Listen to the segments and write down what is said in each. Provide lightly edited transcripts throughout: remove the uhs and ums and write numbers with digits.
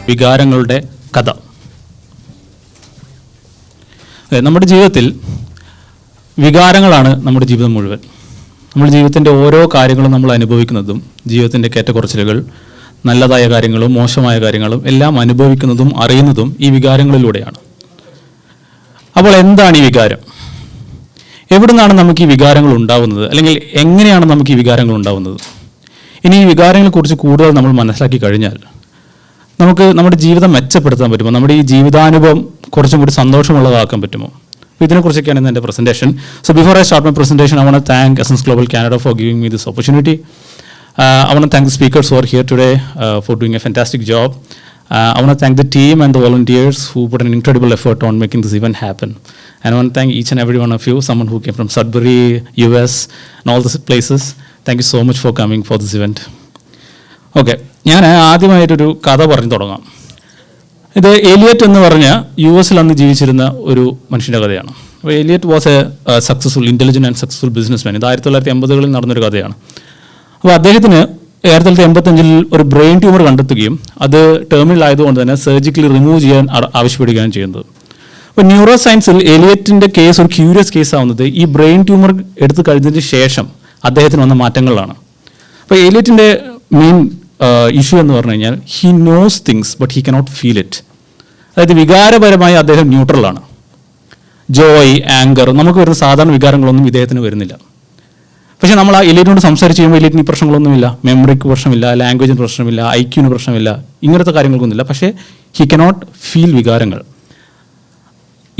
വികാരങ്ങളുടെ കഥ. നമ്മുടെ ജീവിതത്തിൽ വികാരങ്ങളാണ് നമ്മുടെ ജീവിതം മുഴുവൻ. നമ്മുടെ ജീവിതത്തിൻ്റെ ഓരോ കാര്യങ്ങളും നമ്മൾ അനുഭവിക്കുന്നതും, ജീവിതത്തിൻ്റെ ഏറ്റക്കുറച്ചിലുകൾ, നല്ലതായ കാര്യങ്ങളും മോശമായ കാര്യങ്ങളും എല്ലാം അനുഭവിക്കുന്നതും അറിയുന്നതും ഈ വികാരങ്ങളിലൂടെയാണ്. അപ്പോൾ എന്താണ് ഈ വികാരം? എവിടെ നിന്നാണ് നമുക്ക് ഈ വികാരങ്ങൾ ഉണ്ടാവുന്നത്? അല്ലെങ്കിൽ എങ്ങനെയാണ് നമുക്ക് ഈ വികാരങ്ങൾ ഉണ്ടാവുന്നത്? ഇനി ഈ വികാരങ്ങളെക്കുറിച്ച് കൂടുതൽ നമ്മൾ മനസ്സിലാക്കി കഴിഞ്ഞാൽ നമുക്ക് നമ്മുടെ ജീവിതം മെച്ചപ്പെടുത്താൻ പറ്റുമോ? നമ്മുടെ ഈ ജീവിതാനുഭവം കുറച്ചും കൂടി സന്തോഷമുള്ളതാക്കാൻ പറ്റുമോ? അപ്പോൾ ഇതിനെക്കുറിച്ചൊക്കെയാണ് ഇന്ന് എൻ്റെ presentation. So before I start my presentation, I want to thank Essence Global Canada for giving me this opportunity. I want to thank the speakers who are here today for doing a fantastic job. I want to thank the team and the volunteers who put an incredible effort on making this event happen. And I want to thank each and every one of you, someone who came from Sudbury, US, and all these places. Thank you so much for coming for this event. Okay, ഞാൻ ആദ്യമായിട്ടൊരു കഥ പറഞ്ഞു തുടങ്ങാം. ഇത് Eliot എന്ന് പറഞ്ഞ US അന്ന് ജീവിച്ചിരുന്ന ഒരു മനുഷ്യൻ്റെ കഥയാണ്. അപ്പോൾ Eliot was a successful, intelligent and successful businessman. ഇത് 1980-കളിൽ നടന്നൊരു കഥയാണ്. അപ്പോൾ അദ്ദേഹത്തിന് 1985 ഒരു ബ്രെയിൻ ട്യൂമർ കണ്ടെത്തുകയും അത് ടെർമിനൽ ആയതുകൊണ്ട് തന്നെ സർജിക്കലി റിമൂവ് ചെയ്യാൻ ആവശ്യപ്പെടുകയാണ് ചെയ്യുന്നത്. അപ്പോൾ ന്യൂറോ സയൻസിൽ എലിയറ്റിൻ്റെ കേസ് ഒരു ക്യൂരിയസ് കേസ് ആവുന്നത് ഈ ബ്രെയിൻ ട്യൂമർ എടുത്തു കഴിഞ്ഞതിന് ശേഷം അദ്ദേഹത്തിന് വന്ന മാറ്റങ്ങളിലാണ്. അപ്പോൾ എലിയറ്റിൻ്റെ മെയിൻ ഇഷ്യൂ എന്ന് പറഞ്ഞു കഴിഞ്ഞാൽ he knows things but he cannot feel it. അതായത് വികാരപരമായി അദ്ദേഹം ന്യൂട്രലാണ്. ജോയ്, ആങ്കർ, നമുക്ക് വരുന്ന സാധാരണ വികാരങ്ങളൊന്നും ഇദ്ദേഹത്തിന് വരുന്നില്ല. പക്ഷേ നമ്മൾ ആ എലിയറ്റിനോട് സംസാരിച്ച് ചെയ്യുമ്പോൾ എലിയറ്റിന് പ്രശ്നങ്ങളൊന്നുമില്ല, മെമ്മറിക്ക് പ്രശ്നമില്ല, ലാംഗ്വേജിന് പ്രശ്നമില്ല, IQ-ന് പ്രശ്നമില്ല, ഇങ്ങനത്തെ കാര്യങ്ങൾക്കൊന്നുമില്ല. പക്ഷേ ഹി കനോട്ട് ഫീൽ വികാരങ്ങൾ.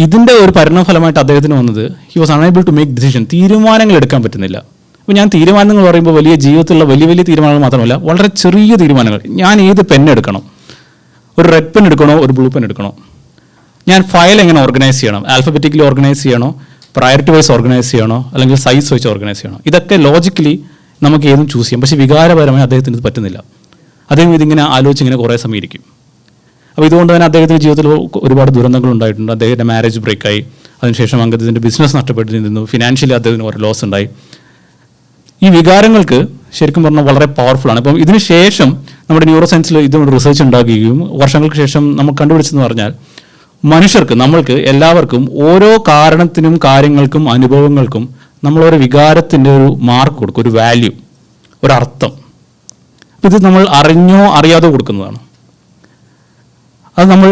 ഇതിൻ്റെ ഒരു പരിണാമഫലമായിട്ട് അദ്ദേഹത്തിന് വന്നത് he was unable to make decision. തീരുമാനങ്ങൾ എടുക്കാൻ പറ്റുന്നില്ല. അപ്പോൾ ഞാൻ തീരുമാനങ്ങൾ പറയുമ്പോൾ വലിയ ജീവിതത്തിലുള്ള വലിയ വലിയ തീരുമാനങ്ങൾ മാത്രമല്ല, വളരെ ചെറിയ തീരുമാനങ്ങൾ. ഞാൻ ഏത് പെൻ എടുക്കണം, ഒരു റെഡ് പെൻ എടുക്കണോ ഒരു ബ്ലൂ പെൻ എടുക്കണോ, ഞാൻ ഫയൽ എങ്ങനെ ഓർഗനൈസ് ചെയ്യണം, ആൽഫബറ്റിക്കലി ഓർഗനൈസ് ചെയ്യണോ, പ്രയോറിറ്റി വൈസ് ഓർഗനൈസ് ചെയ്യണോ, അല്ലെങ്കിൽ സൈസ് വെച്ച് ഓർഗനൈസ് ചെയ്യണോ, ഇതൊക്കെ ലോജിക്കലി നമുക്ക് ഏതും ചൂസ് ചെയ്യാം. പക്ഷേ വികാരപരമായി അദ്ദേഹത്തിന് ഇത് പറ്റുന്നില്ല. അദ്ദേഹം ഇതിങ്ങനെ ആലോചിച്ച് ഇങ്ങനെ കുറേ സമയം ഇരിക്കും. അപ്പോൾ ഇതുകൊണ്ട് തന്നെ അദ്ദേഹത്തിൻ്റെ ജീവിതത്തിൽ ഒരുപാട് ദുരന്തങ്ങൾ ഉണ്ടായിട്ടുണ്ട്. അദ്ദേഹത്തിൻ്റെ മാരേജ് ബ്രേക്കായി, അതിനുശേഷം അദ്ദേഹത്തിൻ്റെ ബിസിനസ് നഷ്ടപ്പെട്ടിരുന്നു, ഫിനാൻഷ്യലി അദ്ദേഹത്തിന് ഒരു ലോസ് ഉണ്ടായി. ഈ വികാരങ്ങൾക്ക് ശരിക്കും പറഞ്ഞാൽ വളരെ പവർഫുള്ളാണ്. അപ്പം ഇതിന് ശേഷം നമ്മുടെ ന്യൂറോ സയൻസിൽ ഇതുകൊണ്ട് റിസർച്ച് ഉണ്ടാക്കുകയും വർഷങ്ങൾക്ക് ശേഷം നമുക്ക് കണ്ടുപിടിച്ചെന്ന് പറഞ്ഞാൽ മനുഷ്യർക്ക്, നമ്മൾക്ക് എല്ലാവർക്കും ഓരോ കാരണത്തിനും കാര്യങ്ങൾക്കും അനുഭവങ്ങൾക്കും നമ്മളൊരു വികാരത്തിൻ്റെ ഒരു മാർക്ക് കൊടുക്കും, ഒരു വാല്യൂ, ഒരർത്ഥം. ഇത് നമ്മൾ അറിഞ്ഞോ അറിയാതെ കൊടുക്കുന്നതാണ്. അത് നമ്മൾ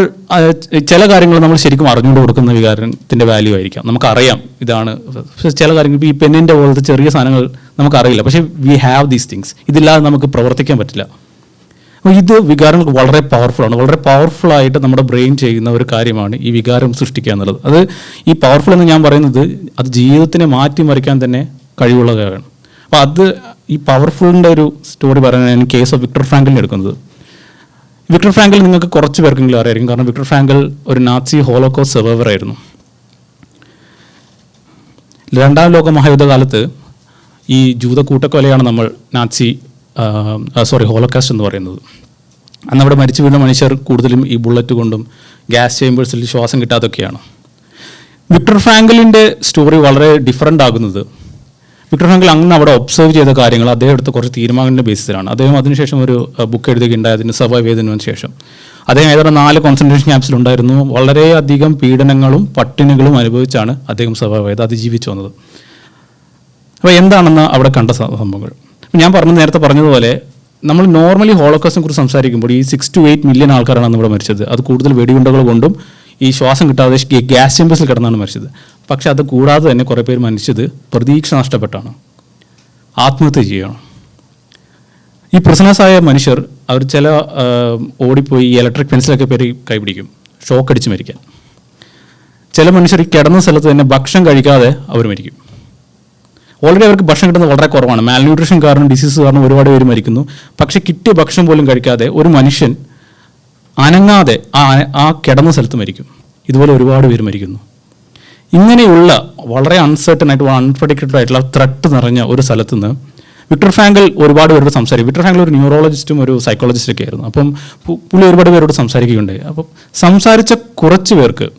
ചില കാര്യങ്ങൾ നമ്മൾ ശരിക്കും അറിഞ്ഞുകൊണ്ട് കൊടുക്കുന്ന വികാരത്തിൻ്റെ വാല്യൂ ആയിരിക്കാം. നമുക്കറിയാം ഇതാണ്. പക്ഷേ ചില കാര്യങ്ങൾ, ഇപ്പോൾ ഈ പെന്നിൻ്റെ പോലത്തെ ചെറിയ സാധനങ്ങൾ നമുക്കറിയില്ല, പക്ഷേ വി ഹാവ് ദീസ് തിങ്സ്. ഇതില്ലാതെ നമുക്ക് പ്രവർത്തിക്കാൻ പറ്റില്ല. അപ്പോൾ ഇത് വികാരങ്ങൾക്ക് വളരെ പവർഫുള്ളാണ്. വളരെ പവർഫുള്ളായിട്ട് നമ്മുടെ ബ്രെയിൻ ചെയ്യുന്ന ഒരു കാര്യമാണ് ഈ വികാരം സൃഷ്ടിക്കുക എന്നുള്ളത്. അത് ഈ പവർഫുൾ എന്ന് ഞാൻ പറയുന്നത് അത് ജീവിതത്തിനെ മാറ്റിമറിക്കാൻ തന്നെ കഴിവുള്ള കാര്യമാണ്. അപ്പോൾ അത് ഈ പവർഫുള്ളിൻ്റെ ഒരു സ്റ്റോറി പറയാനാണ് കേസ് ഓഫ് വിക്ടർ ഫ്രാങ്കലിനെ എടുക്കുന്നത്. വിക്ടർ ഫ്രാങ്കൽ നിങ്ങൾക്ക് കുറച്ച് പേർക്കെങ്കിലും അറിയായിരിക്കും. കാരണം വിക്ടർ ഫ്രാങ്കൽ ഒരു നാസി ഹോളോകോസ്റ്റ് സർവൈവർ ആയിരുന്നു. 2ാം ലോക മഹായുദ്ധകാലത്ത് ഈ ജൂത കൂട്ടക്കൊലയാണ് നമ്മൾ ഹോളോകാസ്റ്റ് എന്ന് പറയുന്നത്. അന്ന് അവിടെ മരിച്ചു വീണ മനുഷ്യർ കൂടുതലും ഈ ബുള്ളറ്റ് കൊണ്ടും ഗ്യാസ് ചേമ്പേഴ്സിൽ ശ്വാസം കിട്ടാതൊക്കെയാണ്. വിക്ടർ ഫ്രാങ്കലിൻ്റെ സ്റ്റോറി വളരെ ഡിഫറൻ്റ് ആകുന്നത് വിക്ടർ ഫ്രാങ്കൽ അന്ന് അവിടെ ഒബ്സർവ് ചെയ്ത കാര്യങ്ങൾ അദ്ദേഹം എടുത്ത കുറച്ച് തീരുമാനങ്ങളുടെ ബേസിസിലാണ്. അദ്ദേഹം അതിനുശേഷം ഒരു ബുക്ക് എഴുതുകയുണ്ടായി. അതിന് സർവൈവ് ചെയ്തതിനു ശേഷം അദ്ദേഹം ഏതാണ്ട് 4 കോൺസെൻട്രേഷൻ ക്യാമ്പ്സിലുണ്ടായിരുന്നു. വളരെയധികം പീഡനങ്ങളും പട്ടിണികളും അനുഭവിച്ചാണ് അദ്ദേഹം സർവൈവ് ചെയ്ത് അതിജീവിച്ചു വന്നത്. അപ്പോൾ എന്താണെന്ന് അവിടെ കണ്ട സംഭവങ്ങൾ ഞാൻ നേരത്തെ പറഞ്ഞതുപോലെ, നമ്മൾ നോർമലി ഹോളോകോസ്റ്റിനെ കുറിച്ച് സംസാരിക്കുമ്പോൾ ഈ 6 to 8 മില്യൺ ആൾക്കാരാണ് അന്ന് ഇവിടെ മരിച്ചത്. അത് കൂടുതൽ വെടിയുണ്ടകൾ കൊണ്ടും ഈ ശ്വാസം കിട്ടാതെ ഗ്യാസ് ചേമ്പേഴ്സിൽ കിടന്നാണ് മരിച്ചത്. പക്ഷെ അത് കൂടാതെ തന്നെ കുറേ പേര് മരിച്ചത് പ്രതീക്ഷ നഷ്ടപ്പെട്ടാണ്, ആത്മഹത്യ ചെയ്യുകയാണ്. ഈ പ്രിസണേഴ്സായ മനുഷ്യർ അവർ ചില ഓടിപ്പോയി ഈ ഇലക്ട്രിക് ഫെൻസിലൊക്കെ പേര് കൈപിടിക്കും, ഷോക്ക് അടിച്ച് മരിക്കാൻ. ചില മനുഷ്യർ ഈ കിടന്ന സ്ഥലത്ത് തന്നെ ഭക്ഷണം കഴിക്കാതെ അവർ മരിക്കും. ഓൾറെഡി അവർക്ക് ഭക്ഷണം കിട്ടുന്നത് വളരെ കുറവാണ്. മാൽന്യൂട്രീഷൻ കാരണം, ഡിസീസ് കാരണം ഒരുപാട് പേര് മരിക്കുന്നു. പക്ഷെ കിട്ടിയ ഭക്ഷണം പോലും കഴിക്കാതെ ഒരു മനുഷ്യൻ അനങ്ങാതെ ആ കിടന്ന സ്ഥലത്ത് മരിക്കും. ഇതുപോലെ ഒരുപാട് പേര് മരിക്കുന്നു. ഇങ്ങനെയുള്ള വളരെ അൺസർട്ടൺ ആയിട്ട്, അൺപ്രഡിക്റ്റഡ് ആയിട്ടുള്ള ത്രെട്ട് നിറഞ്ഞ ഒരു സ്ഥലത്ത് നിന്ന് വിക്ടർ ഫ്രാങ്കൽ ഒരുപാട് പേരോട് സംസാരിക്കും. വിക്ടർ ഫ്രാങ്കൽ ഒരു ന്യൂറോളജിസ്റ്റും ഒരു സൈക്കോളജിസ്റ്റൊക്കെ ആയിരുന്നു. അപ്പം പുള്ളി ഒരുപാട് പേരോട് സംസാരിക്കുകയുണ്ടായി. അപ്പം സംസാരിച്ച കുറച്ച് പേർക്ക്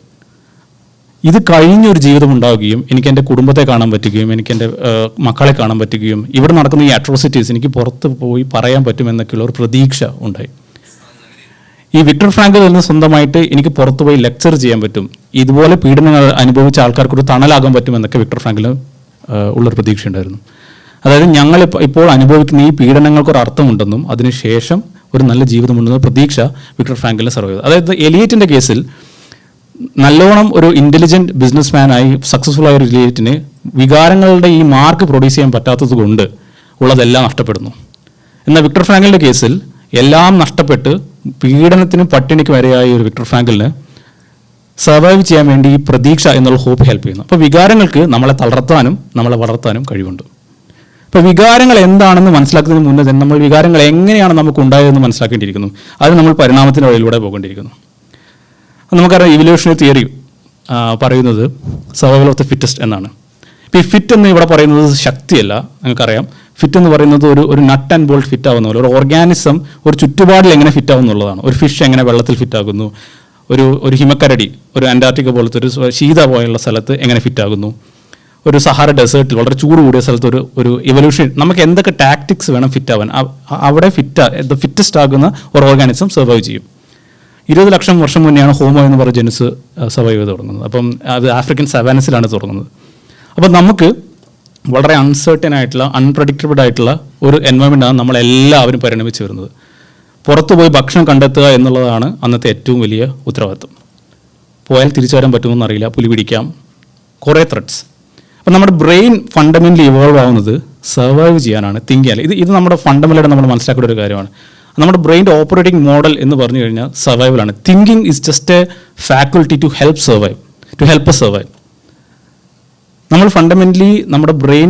ഇത് കഴിഞ്ഞൊരു ജീവിതം ഉണ്ടാവുകയും എനിക്ക് എൻ്റെ കുടുംബത്തെ കാണാൻ പറ്റുകയും എനിക്ക് എൻ്റെ മക്കളെ കാണാൻ പറ്റുകയും ഇവിടെ നടക്കുന്ന ഈ അട്രോസിറ്റീസ് എനിക്ക് പുറത്ത് പോയി പറയാൻ പറ്റുമെന്നൊക്കെയുള്ള ഒരു പ്രതീക്ഷ ഉണ്ടായി. ഈ വിക്ടർ ഫ്രാങ്കിൽ നിന്ന് സ്വന്തമായിട്ട് എനിക്ക് പുറത്തു പോയി ലെക്ചർ ചെയ്യാൻ പറ്റും, ഇതുപോലെ പീഡനങ്ങൾ അനുഭവിച്ച ആൾക്കാർക്കൊരു തണലാകാൻ പറ്റും എന്നൊക്കെ വിക്ടർ ഫ്രാങ്കിന് ഉള്ളൊരു പ്രതീക്ഷ ഉണ്ടായിരുന്നു. അതായത് ഞങ്ങൾ ഇപ്പോൾ അനുഭവിക്കുന്ന ഈ പീഡനങ്ങൾക്കൊരു അർത്ഥമുണ്ടെന്നും അതിനുശേഷം ഒരു നല്ല ജീവിതമുണ്ടെന്ന പ്രതീക്ഷ വിക്ടർ ഫ്രാങ്കിലിനെ സർവ് ചെയ്തു. അതായത് എലിയറ്റിൻ്റെ കേസിൽ നല്ലോണം ഒരു ഇൻ്റലിജൻറ്റ് ബിസിനസ്മാനായി സക്സസ്ഫുൾ ആയ ഒരു എലിയറ്റിന് വികാരങ്ങളുടെ ഈ മാർക്ക് പ്രൊഡ്യൂസ് ചെയ്യാൻ പറ്റാത്തത് കൊണ്ട് ഉള്ളതെല്ലാം നഷ്ടപ്പെടുന്നു. എന്നാൽ വിക്ടർ ഫ്രാങ്കലിൻ്റെ കേസിൽ എല്ലാം നഷ്ടപ്പെട്ട് പീഡനത്തിനും പട്ടിണിക്കും വരെയായ ഒരു വിക്ടർ ഫ്രാങ്കലിന് സർവൈവ് ചെയ്യാൻ വേണ്ടി ഈ പ്രതീക്ഷ എന്നുള്ള ഹോപ്പ് ഹെൽപ്പ് ചെയ്യുന്നു. അപ്പോൾ വികാരങ്ങൾക്ക് നമ്മളെ തളർത്താനും നമ്മളെ വളർത്താനും കഴിവുണ്ട്. അപ്പോൾ വികാരങ്ങൾ എന്താണെന്ന് മനസ്സിലാക്കുന്നതിന് മുന്നേ തന്നെ നമ്മൾ വികാരങ്ങൾ എങ്ങനെയാണ് നമുക്ക് ഉണ്ടായതെന്ന് മനസ്സിലാക്കേണ്ടിയിരിക്കുന്നു. അത് നമ്മൾ പരിണാമത്തിൻ്റെ വഴിയിലൂടെ പോകേണ്ടിയിരിക്കുന്നു. നമുക്കറിയാം ഇവല്യൂഷണറി തിയറി പറയുന്നത് സർവൈവൽ ഓഫ് ദ ഫിറ്റസ്റ്റ് എന്നാണ്. ഇപ്പോൾ ഈ ഫിറ്റ് എന്ന് ഇവിടെ പറയുന്നത് ശക്തിയല്ല, നിങ്ങൾക്കറിയാം. ഫിറ്റ് എന്ന് പറയുന്നത് ഒരു നട്ട് ആൻഡ് ബോൾട്ട് ഫിറ്റ് ആവുന്ന പോലെ ഒരു ഓർഗാനിസം ഒരു ചുറ്റുപാടിൽ എങ്ങനെ ഫിറ്റ് ആവുന്നുള്ളതാണ്. ഒരു ഫിഷ് എങ്ങനെ വെള്ളത്തിൽ ഫിറ്റ് ആകുന്നു, ഒരു ഹിമക്കരടി ഒരു അന്റാർട്ടിക്ക പോലത്തെ ഒരു ശീത പോലുള്ള സ്ഥലത്ത് എങ്ങനെ ഫിറ്റ് ആകുന്നു, ഒരു സഹാറ ഡെസേർട്ടിൽ വളരെ ചൂട് കൂടിയ സ്ഥലത്ത് ഒരു ഇവല്യൂഷൻ നമുക്ക് എന്തൊക്കെ ടാക്ടിക്സ് വേണം ഫിറ്റ് ആവാൻ, അവിടെ ഫിറ്റസ്റ്റ് ആകുന്ന ഒരു ഓർഗാനിസം സർവൈവ് ചെയ്യും. 20 ലക്ഷം വർഷം മുന്നെയാണ് ഹോമോ എന്ന് പറഞ്ഞ ജനുസ് സർവൈവ് ചെയ്ത് തുടങ്ങുന്നത്. അപ്പം അത് ആഫ്രിക്കൻ സവാനസിലാണ് തുടങ്ങുന്നത്. അപ്പം നമുക്ക് വളരെ അൺസർട്ടൻ ആയിട്ടുള്ള അൺപ്രഡിക്റ്റബിൾ ആയിട്ടുള്ള ഒരു എൻവയോൺമെൻറ്റാണ് നമ്മളെല്ലാവരും പരിണമിച്ച് വരുന്നത്. പുറത്തു പോയി ഭക്ഷണം കണ്ടെത്തുക എന്നുള്ളതാണ് അന്നത്തെ ഏറ്റവും വലിയ ഉത്തരവാദിത്വം. പോയാൽ തിരിച്ചു വരാൻ പറ്റുമെന്ന് അറിയില്ല, പുലി പിടിക്കാം, കുറേ ത്രെഡ്സ്. അപ്പം നമ്മുടെ ബ്രെയിൻ ഫണ്ടമെൻ്റലി ഇവോൾവ് ആവുന്നത് സർവൈവ് ചെയ്യാനാണ്, തിങ്ക് ചെയ്യാൻ. ഇത് നമ്മുടെ ഫണ്ടമെൻ്റലായിട്ട് നമ്മൾ മനസ്സിലാക്കേണ്ട ഒരു കാര്യമാണ്. നമ്മുടെ ബ്രെയിൻ്റെ ഓപ്പറേറ്റിംഗ് മോഡൽ എന്ന് പറഞ്ഞു കഴിഞ്ഞാൽ സർവൈവലാണ്. Thinking is just a faculty to help survive, to help a survive. നമ്മൾ ഫണ്ടമെൻ്റലി നമ്മുടെ ബ്രെയിൻ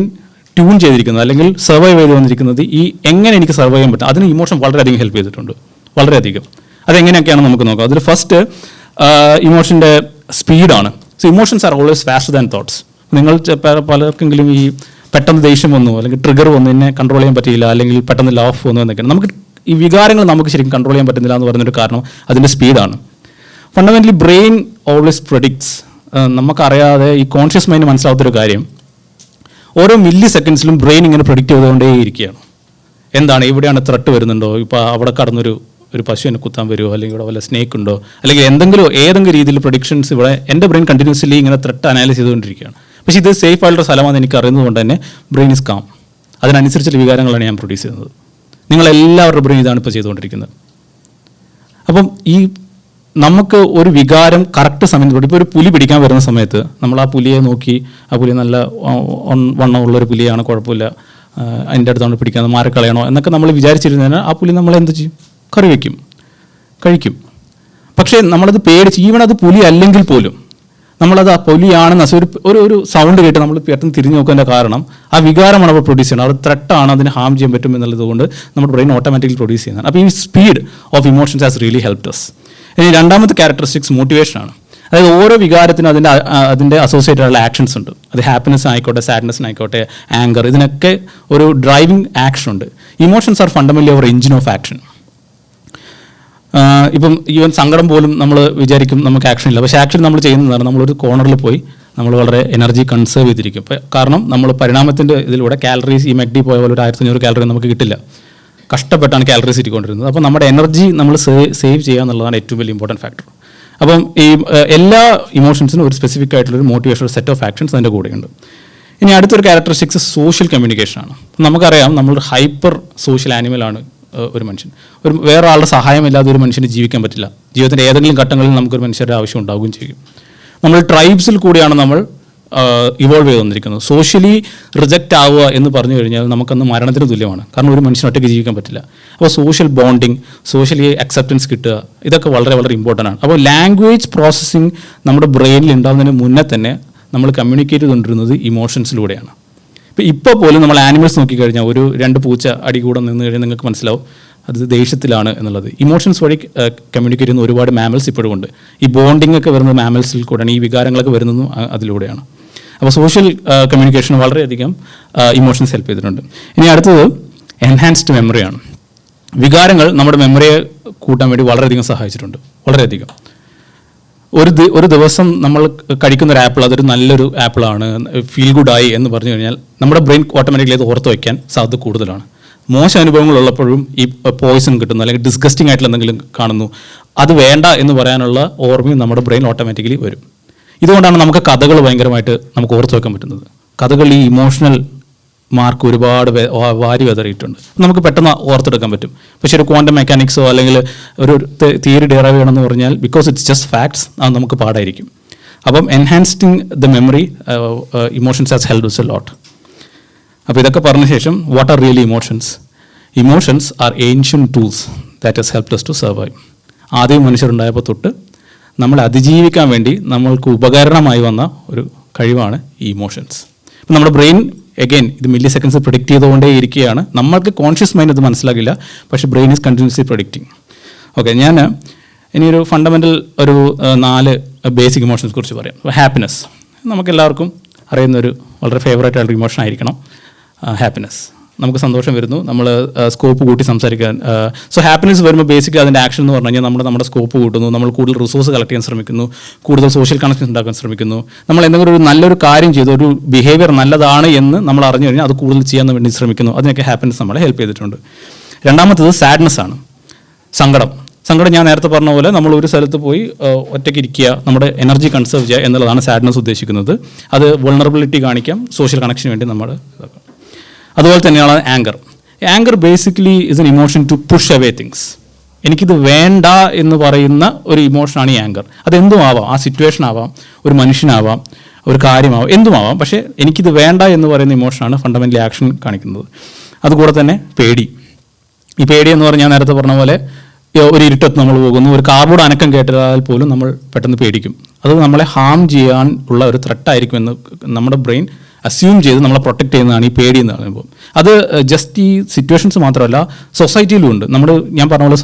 ട്യൂൺ ചെയ്തിരിക്കുന്നത് അല്ലെങ്കിൽ സർവൈവ് ചെയ്ത് വന്നിരിക്കുന്നത് ഈ എങ്ങനെ എനിക്ക് സർവൈവ് ചെയ്യാൻ പറ്റും, അതിന് ഇമോഷൻ വളരെയധികം ഹെൽപ്പ് ചെയ്തിട്ടുണ്ട്, വളരെയധികം. അതെങ്ങനെയൊക്കെയാണ് നമുക്ക് നോക്കാം. അതിൽ ഫസ്റ്റ് ഇമോഷൻ്റെ സ്പീഡാണ്. So emotions are always faster than thoughts. നിങ്ങൾ പലർക്കെങ്കിലും ഈ പെട്ടെന്ന് ദേഷ്യം വന്നു അല്ലെങ്കിൽ ട്രിഗർ വന്നു, എന്നെ കൺട്രോൾ ചെയ്യാൻ പറ്റിയില്ല, അല്ലെങ്കിൽ പെട്ടെന്ന് ലാഫ് വന്നു എന്നൊക്കെയാണ്. നമുക്ക് ഈ വികാരങ്ങൾ നമുക്ക് ശരിക്കും കൺട്രോൾ ചെയ്യാൻ പറ്റുന്നില്ല എന്ന് പറയുന്നൊരു കാരണം അതിൻ്റെ സ്പീഡാണ്. Fundamentally brain always predicts. നമുക്കറിയാതെ ഈ കോൺഷ്യസ് മൈൻഡ് മനസ്സിലാവാത്തൊരു കാര്യം, ഓരോ മില്ലി സെക്കൻഡ്സിലും ബ്രെയിൻ ഇങ്ങനെ പ്രെഡിക്റ്റ് ചെയ്തുകൊണ്ടേയിരിക്കുകയാണ്. എന്താണ്, ഇവിടെയാണ് ത്രെട്ട് വരുന്നുണ്ടോ, ഇപ്പോൾ അവിടെ കടന്നൊരു പശുവിനെ കുത്താൻ വരുമോ, അല്ലെങ്കിൽ ഇവിടെ വല്ല സ്നേക്ക് ഉണ്ടോ, അല്ലെങ്കിൽ ഏതെങ്കിലും രീതിയിൽ പ്രൊഡിക്ഷൻസ് ഇവിടെ എൻ്റെ ബ്രെയിൻ കണ്ടിന്യൂസ്ലി ഇങ്ങനെ ത്രെട്ട് അനാലിസ് ചെയ്തുകൊണ്ടിരിക്കുകയാണ്. പക്ഷേ ഇത് സേഫ് ആയിട്ടുള്ള സ്ഥലമാണെന്ന് എനിക്ക് അറിയുന്നത് കൊണ്ട് തന്നെ ബ്രെയിൻ ഇസ് കാം. അതിനനുസരിച്ചുള്ള വികാരങ്ങളാണ് ഞാൻ പ്രൊഡ്യൂസ് ചെയ്യുന്നത്. നിങ്ങളെല്ലാവരുടെ ബ്രെയിൻ ഇതാണ് ഇപ്പോൾ ചെയ്തുകൊണ്ടിരിക്കുന്നത്. അപ്പം ഈ നമുക്ക് ഒരു വികാരം കറക്റ്റ് സമയത്ത്, ഇപ്പോൾ ഒരു പുലി പിടിക്കാൻ വരുന്ന സമയത്ത് നമ്മൾ ആ പുലിയെ നോക്കി, ആ പുലി നല്ല വണ്ണമുള്ളൊരു പുലിയാണ്, കുഴപ്പമില്ല, അതിൻ്റെ അടുത്താണ് പിടിക്കാൻ, മാറിക്കളയണോ എന്നൊക്കെ നമ്മൾ വിചാരിച്ചിരുന്നതിന് ആ പുലി നമ്മൾ എന്ത് ചെയ്യും? കറി വയ്ക്കും, കഴിക്കും. പക്ഷേ നമ്മളത് പേടിച്ച്, ഈവൺ അത് പുലി അല്ലെങ്കിൽ പോലും നമ്മളത് ആ പുലിയാണെന്ന് ഒരു സൗണ്ട് കേട്ട് നമ്മൾ പെട്ടെന്ന് തിരിഞ്ഞു നോക്കുന്നതിൻ്റെ കാരണം ആ വികാരമാണ് അവർ പ്രൊഡ്യൂസ് ചെയ്യുന്നത്. അത് ത്രെട്ടാണ്, അതിന് ഹാം ചെയ്യാൻ പറ്റും എന്നുള്ളത് കൊണ്ട് നമ്മുടെ ബ്രെയിൻ ഓട്ടോമാറ്റിക്കലി പ്രൊഡ്യൂസ് ചെയ്യുന്നതാണ്. അപ്പോൾ ഈ speed of emotions has really helped us. ഇനി രണ്ടാമത്തെ ക്യാരക്ടറിസ്റ്റിക്സ് മോട്ടിവേഷനാണ്. അതായത് ഓരോ വികാരത്തിനും അതിൻ്റെ അസോസിയേറ്റഡ് ആയിട്ടുള്ള ആക്ഷൻസ് ഉണ്ട്. അത് ഹാപ്പിനെസ് ആയിക്കോട്ടെ, സാഡ്നെസ്സിനായിക്കോട്ടെ, ആങ്കർ, ഇതിനൊക്കെ ഒരു ഡ്രൈവിംഗ് ആക്ഷൻ ഉണ്ട്. Emotions are fundamentally our engine of action. ഇപ്പം ഈവൻ സങ്കടം പോലും നമ്മൾ വിചാരിക്കും നമുക്ക് ആക്ഷൻ ഇല്ല, പക്ഷേ ആക്ഷൻ നമ്മൾ ചെയ്യുന്നതാണ് നമ്മളൊരു കോർണറിൽ പോയി നമ്മൾ വളരെ എനർജി കൺസേർവ് ചെയ്തിരിക്കും. കാരണം നമ്മൾ പരിണാമത്തിൻ്റെ ഇതിലൂടെ കാലറീസ്, ഈ മെക്ഡി പോയ പോലെ ഒരു 1500 കാലറി നമുക്ക് കിട്ടില്ല, കഷ്ടപ്പെട്ടാണ് കാലറീസ് ഇരിക്കൊണ്ടിരുന്നത്. അപ്പോൾ നമ്മുടെ എനർജി നമ്മൾ സേവ് ചെയ്യുക എന്നുള്ളതാണ് ഏറ്റവും വലിയ ഇമ്പോർട്ടൻറ്റ് ഫാക്ടർ. അപ്പം ഈ എല്ലാ ഇമോഷൻസിനും ഒരു സ്പെസിഫിക് ആയിട്ടുള്ളൊരു മോട്ടിവേഷൻ, ഒരു സെറ്റ് ഓഫ് ആക്ഷൻസ് അതിൻ്റെ കൂടെയുണ്ട്. ഇനി അടുത്തൊരു ക്യാരക്ടറിസ്റ്റിക്സ് സോഷ്യൽ കമ്മ്യൂണിക്കേഷനാണ്. നമുക്കറിയാം നമ്മളൊരു ഹൈപ്പർ സോഷ്യൽ ആനിമലാണ് ഒരു മനുഷ്യൻ. വേറെ ആളുടെ സഹായമില്ലാതെ ഒരു മനുഷ്യന് ജീവിക്കാൻ പറ്റില്ല. ജീവിതത്തിൻ്റെ ഏതെങ്കിലും ഘട്ടങ്ങളിൽ നമുക്കൊരു മനുഷ്യരുടെ ആവശ്യം ഉണ്ടാവുകയും ചെയ്യും. നമ്മൾ ട്രൈബ്സിൽ കൂടിയാണ് നമ്മൾ ഇവോൾവ് ചെയ്ത് വന്നിരിക്കുന്നത്. സോഷ്യലി റിജക്റ്റ് ആവുക എന്ന് പറഞ്ഞു കഴിഞ്ഞാൽ നമുക്കന്ന് മരണത്തിന് തുല്യമാണ്. കാരണം ഒരു മനുഷ്യന് ഒറ്റയ്ക്ക് ജീവിക്കാൻ പറ്റില്ല. അപ്പോൾ സോഷ്യൽ ബോണ്ടിങ്, സോഷ്യലി അക്സെപ്റ്റൻസ് കിട്ടുക, ഇതൊക്കെ വളരെ വളരെ ഇമ്പോർട്ടൻ്റ് ആണ്. അപ്പോൾ ലാംഗ്വേജ് പ്രോസസ്സിങ് നമ്മുടെ ബ്രെയിനിൽ ഉണ്ടാകുന്നതിന് മുന്നേ തന്നെ നമ്മൾ കമ്മ്യൂണിക്കേറ്റ് ചെയ്തുകൊണ്ടിരുന്നത് ഇമോഷൻസിലൂടെയാണ്. ഇപ്പോൾ പോലും നമ്മൾ ആനിമൽസ് നോക്കിക്കഴിഞ്ഞാൽ ഒരു 2 പൂച്ച അടി കൂടെ നിന്ന് കഴിഞ്ഞാൽ നിങ്ങൾക്ക് മനസ്സിലാവും അത് ദേഷ്യത്തിലാണ് എന്നുള്ളത്. ഇമോഷൻസ് വഴി കമ്മ്യൂണിക്കേറ്റ് ചെയ്യുന്ന ഒരുപാട് മാമൽസ് ഇപ്പോഴും ഉണ്ട്. ഈ ബോണ്ടിങ് ഒക്കെ വരുന്നത് മാമൽസിൽ കൂടെയാണ്, ഈ വികാരങ്ങളൊക്കെ വരുന്നതും അതിലൂടെയാണ്. അപ്പോൾ സോഷ്യൽ കമ്മ്യൂണിക്കേഷൻ വളരെയധികം ഇമോഷൻസ് ഹെൽപ്പ് ചെയ്തിട്ടുണ്ട്. ഇനി അടുത്തത് എൻഹാൻസ്ഡ് മെമ്മറിയാണ്. വികാരങ്ങൾ നമ്മുടെ മെമ്മറിയെ കൂട്ടാൻ വേണ്ടി വളരെയധികം സഹായിച്ചിട്ടുണ്ട്, വളരെയധികം. ഒരു ദിവസം നമ്മൾ കഴിക്കുന്ന ഒരു ആപ്പിൾ അതൊരു നല്ലൊരു ആപ്പിളാണ്, ഫീൽ ഗുഡായി എന്ന് പറഞ്ഞു കഴിഞ്ഞാൽ നമ്മുടെ ബ്രെയിൻ ഓട്ടോമാറ്റിക്കലി അത് ഓർത്ത് വയ്ക്കാൻ സാധ്യത കൂടുതലാണ്. മോശം അനുഭവങ്ങളുള്ളപ്പോഴും ഈ പോയിസൺ കിട്ടുന്നു, അല്ലെങ്കിൽ ഡിസ്ഗസ്റ്റിംഗ് ആയിട്ടുള്ള എന്തെങ്കിലും കാണുന്നു, അത് വേണ്ട എന്ന് പറയാനുള്ള ഓർമ്മയും നമ്മുടെ ബ്രെയിൻ ഓട്ടോമാറ്റിക്കലി വരും. ഇതുകൊണ്ടാണ് നമുക്ക് കഥകൾ ഭയങ്കരമായിട്ട് നമുക്ക് ഓർത്ത് വെക്കാൻ പറ്റുന്നത്. കഥകൾ ഈ ഇമോഷണൽ മാർക്ക് ഒരുപാട് വാരി വെതറിയിട്ടുണ്ട്. നമുക്ക് പെട്ടെന്ന് ഓർത്തെടുക്കാൻ പറ്റും. പക്ഷേ ഒരു ക്വാണ്ടം മെക്കാനിക്സോ അല്ലെങ്കിൽ ഒരു തിയറി ഡെറൈവ് ചെയ്യണമെന്ന് പറഞ്ഞാൽ ബിക്കോസ് ഇറ്റ്സ് ജസ്റ്റ് ഫാക്ട്സ്, അത് നമുക്ക് പാടായിരിക്കും. അപ്പം enhancing the memory emotions has helped us a lot. അപ്പോൾ ഇതൊക്കെ പറഞ്ഞ ശേഷം what are really emotions? Emotions are ancient tools that has helped us to survive. ആദ്യം മനുഷ്യരുണ്ടായപ്പോൾ തൊട്ട് നമ്മളെ അതിജീവിക്കാൻ വേണ്ടി നമ്മൾക്ക് ഉപകരണമായി വന്ന ഒരു കഴിവാണ് ഈ ഇമോഷൻസ്. ഇപ്പം നമ്മുടെ ബ്രെയിൻ എഗെയിൻ ഇത് മില്ലി സെക്കൻഡ്സ് പ്രെഡിക്റ്റ് ചെയ്തുകൊണ്ടേ ഇരിക്കുകയാണ്. നമ്മൾക്ക് കോൺഷ്യസ് മൈൻഡ് ഇത് മനസ്സിലാകില്ല, പക്ഷേ brain is continuously predicting. Okay, ഞാൻ ഇനിയൊരു ഫണ്ടമെൻ്റൽ ഒരു 4 ബേസിക് ഇമോഷൻസ് കുറിച്ച് പറയാം. ഹാപ്പിനെസ് നമുക്കെല്ലാവർക്കും അറിയുന്നൊരു വളരെ ഫേവറേറ്റ് ആയിട്ടുള്ള ഇമോഷൻ ആയിരിക്കണം ഹാപ്പിനെസ്. നമുക്ക് സന്തോഷം വരുന്നു, നമ്മൾ സ്കോപ്പ് കൂട്ടി സംസാരിക്കാൻ. സോ ഹാപ്പിനെസ് വരുമ്പോൾ ബേസിക്കലി അതിൻ്റെ ആക്ഷൻ എന്ന് പറഞ്ഞു കഴിഞ്ഞാൽ നമ്മുടെ സ്കോപ്പ് കൂട്ടുന്നു, നമ്മൾ കൂടുതൽ റിസോഴ്സ് കളക്ട് ചെയ്യാൻ ശ്രമിക്കുന്നു, കൂടുതൽ സോഷ്യൽ കണക്ഷൻസ് ഉണ്ടാക്കാൻ ശ്രമിക്കുന്നു. നമ്മൾ എന്തെങ്കിലും ഒരു നല്ലൊരു കാര്യം ചെയ്തു, ഒരു ബിഹേവിയർ നല്ലതാണ് എന്ന് നമ്മൾ അറിഞ്ഞു കഴിഞ്ഞാൽ അത് കൂടുതൽ ചെയ്യാൻ വേണ്ടി ശ്രമിക്കുന്നു. അതിനൊക്കെ ഹാപ്പിനെസ് നമ്മളെ ഹെൽപ്പ് ചെയ്തിട്ടുണ്ട്. രണ്ടാമത്തത് സാഡ്നെസ് ആണ്, സങ്കടം. ഞാൻ നേരത്തെ പറഞ്ഞ പോലെ നമ്മൾ ഒരു സ്ഥലത്ത് പോയി ഒറ്റയ്ക്ക് ഇരിക്കുക, നമ്മുടെ എനർജി കൺസേർവ് ചെയ്യുക എന്നുള്ളതാണ് സാഡ്നെസ് ഉദ്ദേശിക്കുന്നത്. അത് വൾണറബിലിറ്റി കാണിക്കാം, സോഷ്യൽ കണക്ഷന് വേണ്ടി നമ്മൾ ഇതാക്കാം. അതുപോലെ തന്നെയാണ് anger basically is an emotion to push away things. എനിക്കിത് വേണ്ട എന്ന് പറയുന്ന ഒരു ഇമോഷനാണ് ഈ ആങ്കർ. അതെന്തും ആവാം, ആ സിറ്റുവേഷൻ ആവാം, ഒരു മനുഷ്യനാവാം, ഒരു കാര്യമാവാം, എന്തുമാവാം. പക്ഷേ എനിക്കിത് വേണ്ട എന്ന് പറയുന്ന ഇമോഷനാണ് ഫണ്ടമെൻ്റലി ആക്ഷൻ കാണിക്കുന്നത്. അതുകൂടെ തന്നെ പേടി. ഈ പേടി എന്ന് പറഞ്ഞാൽ ഞാൻ നേരത്തെ പറഞ്ഞ പോലെ ഒരു ഇരുട്ടത്ത് നമ്മൾ പോകുന്നു, ഒരു കാർബോർഡ് അനക്കം കേട്ടാൽ പോലും നമ്മൾ പെട്ടെന്ന് പേടിക്കും. അത് നമ്മളെ ഹാം ചെയ്യാൻ ഉള്ള ഒരു ത്രെട്ടായിരിക്കും എന്ന് നമ്മുടെ ബ്രെയിൻ അസ്യൂം ചെയ്ത് നമ്മളെ പ്രൊട്ടക്ട് ചെയ്യുന്നതാണ് ഈ പേടി എന്ന് പറയുമ്പോൾ. അത് ജസ്റ്റ് ഈ സിറ്റുവേഷൻസ് മാത്രമല്ല, സൊസൈറ്റിയിലും ഉണ്ട്. ഞാൻ പറഞ്ഞ പോലെ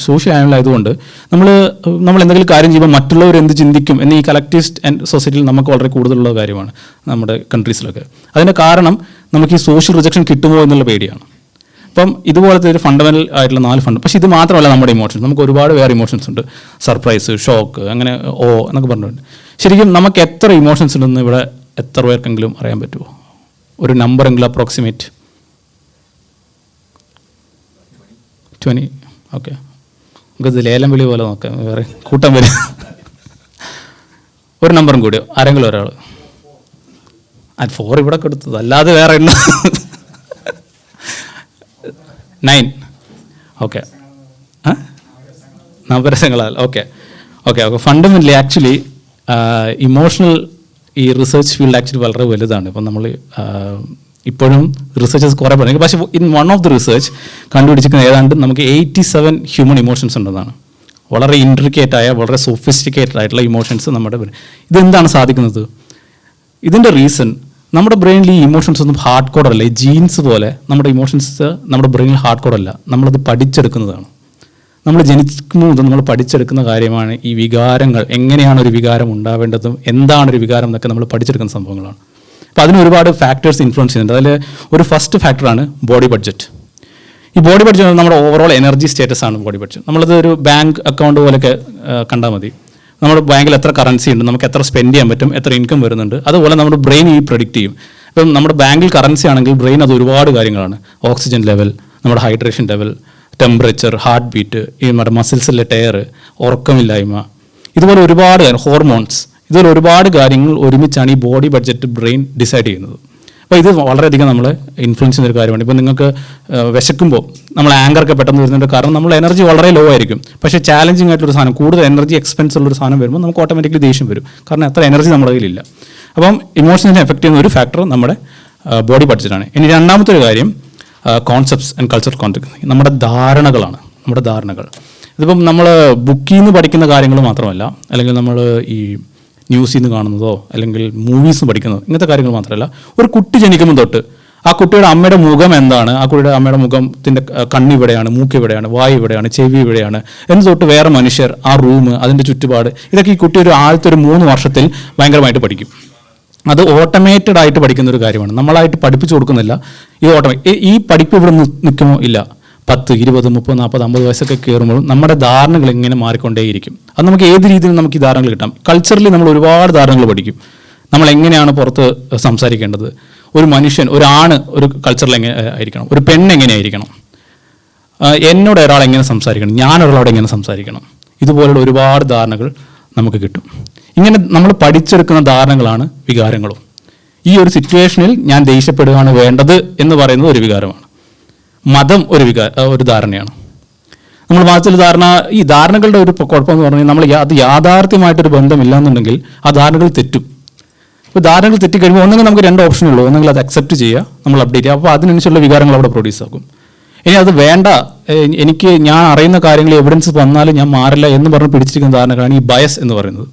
സോഷ്യൽ ആനിമൽ ആയതുകൊണ്ട് നമ്മൾ എന്തെങ്കിലും കാര്യം ചെയ്യുമ്പോൾ മറ്റുള്ളവർ എന്ത് ചിന്തിക്കും എന്ന് ഈ കളക്ടിവിസ്റ്റ് ആൻഡ് സൊസൈറ്റിയിൽ നമുക്ക് വളരെ കൂടുതലുള്ള കാര്യമാണ് നമ്മുടെ കൺട്രീസിലൊക്കെ. അതിൻ്റെ കാരണം നമുക്ക് ഈ സോഷ്യൽ റിജക്ഷൻ കിട്ടുമോ എന്നുള്ള പേടിയാണ്. അപ്പം ഇതുപോലത്തെ ഒരു ഫണ്ടമെൻ്റൽ ആയിട്ടുള്ള 4 പക്ഷേ ഇത് മാത്രമല്ല നമ്മുടെ ഇമോഷൻസ്. നമുക്ക് ഒരുപാട് വേറെ ഇമോഷൻസ് ഉണ്ട്, സർപ്രൈസ്, ഷോക്ക്, അങ്ങനെ എന്നൊക്കെ പറഞ്ഞിട്ടുണ്ട്. ശരിക്കും നമുക്ക് എത്ര ഇമോഷൻസ് ഉണ്ടെന്ന് ഇവിടെ എത്ര പേർക്കെങ്കിലും അറിയാൻ പറ്റുമോ? ഒരു നമ്പറെങ്കിലും അപ്രോക്സിമേറ്റ് 20. ഓക്കെ, നമുക്കിത് ലേലം വിളി പോലെ നോക്കാം, വേറെ കൂട്ടം വരും. ഒരു നമ്പറും കൂടിയോ ആരെങ്കിലും ഒരാൾ? 4 ഇവിടെ കൊടുത്തത് അല്ലാതെ വേറെ 9. ഓക്കെ, നവരസങ്ങളാൽ. ഓക്കെ. ഫണ്ടമെൻ്റലി ആക്ച്വലി ഇമോഷണൽ ഈ റിസർച്ച് ഫീൽഡ് ആക്ച്വലി വളരെ വലുതാണ്. ഇപ്പം നമ്മൾ ഇപ്പോഴും റിസർച്ചസ് കുറേ പറയുന്നത്, പക്ഷേ in one of the research കണ്ടുപിടിച്ചിരിക്കുന്ന ഏതാണ്ട് നമുക്ക് 87 ഹ്യൂമൻ ഇമോഷൻസ് ഉണ്ടെന്നാണ്. വളരെ ഇൻട്രിക്കേറ്റ് ആയ, വളരെ സോഫിസ്റ്റിക്കേറ്റഡ് ആയിട്ടുള്ള ഇമോഷൻസ് നമ്മുടെ ഇതെന്താണ് സാധിക്കുന്നത്? ഇതിൻ്റെ റീസൺ നമ്മുടെ ബ്രെയിനിൽ ഈ ഇമോഷൻസ് ഒന്നും ഹാർഡ് കോഡല്ല. ഈ ജീൻസ് പോലെ നമ്മുടെ ഇമോഷൻസ് നമ്മുടെ ബ്രെയിനിൽ ഹാർഡ് കോഡല്ല, നമ്മളത് പഠിച്ചെടുക്കുന്നതാണ്. നമ്മൾ ജനിക്കുമ്പോൾ മുതൽ നമ്മൾ പഠിച്ചെടുക്കുന്ന കാര്യമാണ് ഈ വികാരങ്ങൾ. എങ്ങനെയാണ് ഒരു വികാരം ഉണ്ടാവേണ്ടതും എന്താണ് ഒരു വികാരം എന്നൊക്കെ നമ്മൾ പഠിച്ചെടുക്കുന്ന സംഭവങ്ങളാണ്. അപ്പോൾ അതിന് ഒരുപാട് ഫാക്ടേഴ്സ് ഇൻഫ്ലുവൻസ് ചെയ്യുന്നുണ്ട്. അതിൽ ഒരു ഫസ്റ്റ് ഫാക്ടറാണ് ബോഡി ബഡ്ജറ്റ്. ഈ ബോഡി ബഡ്ജറ്റ് നമ്മുടെ ഓവറോൾ എനർജി സ്റ്റേറ്റസ് ആണ് ബോഡി ബഡ്ജറ്റ്. നമ്മളത് ഒരു ബാങ്ക് അക്കൗണ്ട് പോലെയൊക്കെ കണ്ടാൽ മതി. നമ്മുടെ ബാങ്കിൽ എത്ര കറൻസി ഉണ്ട്, നമുക്ക് എത്ര സ്പെൻഡ് ചെയ്യാൻ പറ്റും, എത്ര ഇൻകം വരുന്നുണ്ട്, അതുപോലെ നമ്മുടെ ബ്രെയിൻ ഈ പ്രെഡിക്റ്റ് ചെയ്യും. ഇപ്പം നമ്മുടെ ബാങ്കിൽ കറൻസി ആണെങ്കിൽ ബ്രെയിൻ അത് ഒരുപാട് കാര്യങ്ങളാണ്. ഓക്സിജൻ ലെവൽ, നമ്മുടെ hydration level, temperature, heart beat, ഈ നമ്മുടെ മസിൽസിലെ ടയർ, ഉറക്കമില്ലായ്മ, ഇതുപോലെ ഒരുപാട് ഹോർമോൺസ്, ഇതുപോലെ ഒരുപാട് കാര്യങ്ങൾ ഒരുമിച്ചാണ് ഈ ബോഡി ബഡ്ജറ്റ് ബ്രെയിൻ ഡിസൈഡ് ചെയ്യുന്നത്. അപ്പോൾ ഇത് വളരെയധികം നമ്മളെ ഇൻഫ്ലുവൻസ് ചെയ്യുന്ന ഒരു കാര്യമാണ്. ഇപ്പോൾ നിങ്ങൾക്ക് വിശക്കുമ്പോൾ നമ്മൾ ആങ്കറൊക്കെ പെട്ടെന്ന് വരുന്നുണ്ട്, കാരണം നമ്മൾ എനർജി വളരെ ലോ ആയിരിക്കും. പക്ഷേ ചാലഞ്ചിങ് ആയിട്ടൊരു സാധനം, കൂടുതൽ എനർജി എക്സ്പെൻസ് ഉള്ളൊരു സാധനം വരുമ്പോൾ നമുക്ക് ഓട്ടോമാറ്റിക്കലി ദേഷ്യം വരും, കാരണം അത്ര എനർജി നമ്മുടെ കയ്യിലില്ല. അപ്പം ഇമോഷൻസിനെ എഫക്റ്റ് ചെയ്യുന്ന ഒരു ഫാക്ടർ നമ്മുടെ ബോഡി ബഡ്ജറ്റാണ്. ഇനി രണ്ടാമത്തെ ഒരു കാര്യം കോൺസെപ്റ്റ്സ് ആൻഡ് കൾച്ചറൽ കോൺടെക്സ്റ്റ്, നമ്മുടെ ധാരണകളാണ്. നമ്മുടെ ധാരണകൾ ഇതിപ്പം നമ്മൾ ബുക്കിൽ നിന്ന് പഠിക്കുന്ന കാര്യങ്ങൾ മാത്രമല്ല, അല്ലെങ്കിൽ നമ്മൾ ഈ ന്യൂസിൽ നിന്ന് കാണുന്നതോ അല്ലെങ്കിൽ മൂവീസ് പഠിക്കുന്നതോ ഇങ്ങനത്തെ കാര്യങ്ങൾ മാത്രമല്ല, ഒരു കുട്ടി ജനിക്കുമ്പോൾ തൊട്ട് ആ കുട്ടിയുടെ അമ്മയുടെ മുഖം എന്താണ്, ആ കുട്ടിയുടെ അമ്മയുടെ മുഖത്തിൻ്റെ കണ്ണിവിടെയാണ്, മൂക്ക് ഇവിടെയാണ്, വായു ഇവിടെയാണ്, ചെവി ഇവിടെയാണ് എന്ന് തൊട്ട് വേറെ മനുഷ്യർ, ആ റൂം, അതിൻ്റെ ചുറ്റുപാട്, ഇതൊക്കെ ഈ കുട്ടി ഒരു ആദ്യത്തെ ഒരു 3 വർഷത്തിൽ ഭയങ്കരമായിട്ട് പഠിക്കും. അത് ഓട്ടോമേറ്റഡ് ആയിട്ട് പഠിക്കുന്ന ഒരു കാര്യമാണ്, നമ്മളായിട്ട് പഠിപ്പിച്ചു കൊടുക്കുന്നില്ല. ഈ പഠിപ്പ് ഇവിടെ നിൽക്കുമോ? ഇല്ല. 10, 20, 30, 40, 50 വയസ്സൊക്കെ കയറുമ്പോഴും നമ്മുടെ ധാരണകൾ ഇങ്ങനെ മാറിക്കൊണ്ടേയിരിക്കും. അത് നമുക്ക് ഏത് രീതിയിൽ നമുക്ക് ഈ ധാരണകൾ കിട്ടാം. കൾച്ചറലി നമ്മൾ ഒരുപാട് ധാരണകൾ പഠിക്കും. നമ്മൾ എങ്ങനെയാണ് പുറത്ത് സംസാരിക്കേണ്ടത്, ഒരു മനുഷ്യൻ, ഒരാണ് ഒരു കൾച്ചറിൽ എങ്ങനെ ആയിരിക്കണം, ഒരു പെണ്ണ് എങ്ങനെയായിരിക്കണം, എന്നോട് ഒരാൾ എങ്ങനെ സംസാരിക്കണം, ഞാൻ ഒരാളോട് എങ്ങനെ സംസാരിക്കണം, ഇതുപോലുള്ള ഒരുപാട് ധാരണകൾ നമുക്ക് കിട്ടും. ഇങ്ങനെ നമ്മൾ പഠിച്ചെടുക്കുന്ന ധാരണകളാണ് വികാരങ്ങളും. ഈ ഒരു സിറ്റുവേഷനിൽ ഞാൻ ദേഷ്യപ്പെടുകയാണ് വേണ്ടത് എന്ന് പറയുന്നത് ഒരു വികാരമാണ്. മതം ഒരു ധാരണയാണ്. നമ്മൾ മതത്തിൽ ഈ ധാരണകളുടെ ഒരു കുഴപ്പമെന്ന് പറഞ്ഞാൽ നമ്മൾ അത് യാഥാർത്ഥ്യമായിട്ടൊരു ബന്ധമില്ല എന്നുണ്ടെങ്കിൽ ആ ധാരണകൾ തെറ്റും. അപ്പോൾ ധാരണകൾ തെറ്റിക്കഴിയുമ്പോൾ ഒന്നെങ്കിൽ നമുക്ക് രണ്ട് ഓപ്ഷനുള്ളൂ. ഒന്നെങ്കിൽ അത് അക്സെപ്റ്റ് ചെയ്യുക, നമ്മൾ അപ്ഡേറ്റ് ചെയ്യുക, അപ്പോൾ അതിനനുസരിച്ചുള്ള വികാരങ്ങൾ അവിടെ പ്രൊഡ്യൂസ് ആക്കും. ഇനി അത് വേണ്ട, ഞാൻ അറിയുന്ന കാര്യങ്ങൾ എവിഡൻസ് വന്നാലും ഞാൻ മാറില്ല എന്ന് പറഞ്ഞ് പിടിച്ചിരിക്കുന്ന ധാരണകളാണ് ഈ ബയസ് എന്ന് പറയുന്നത്.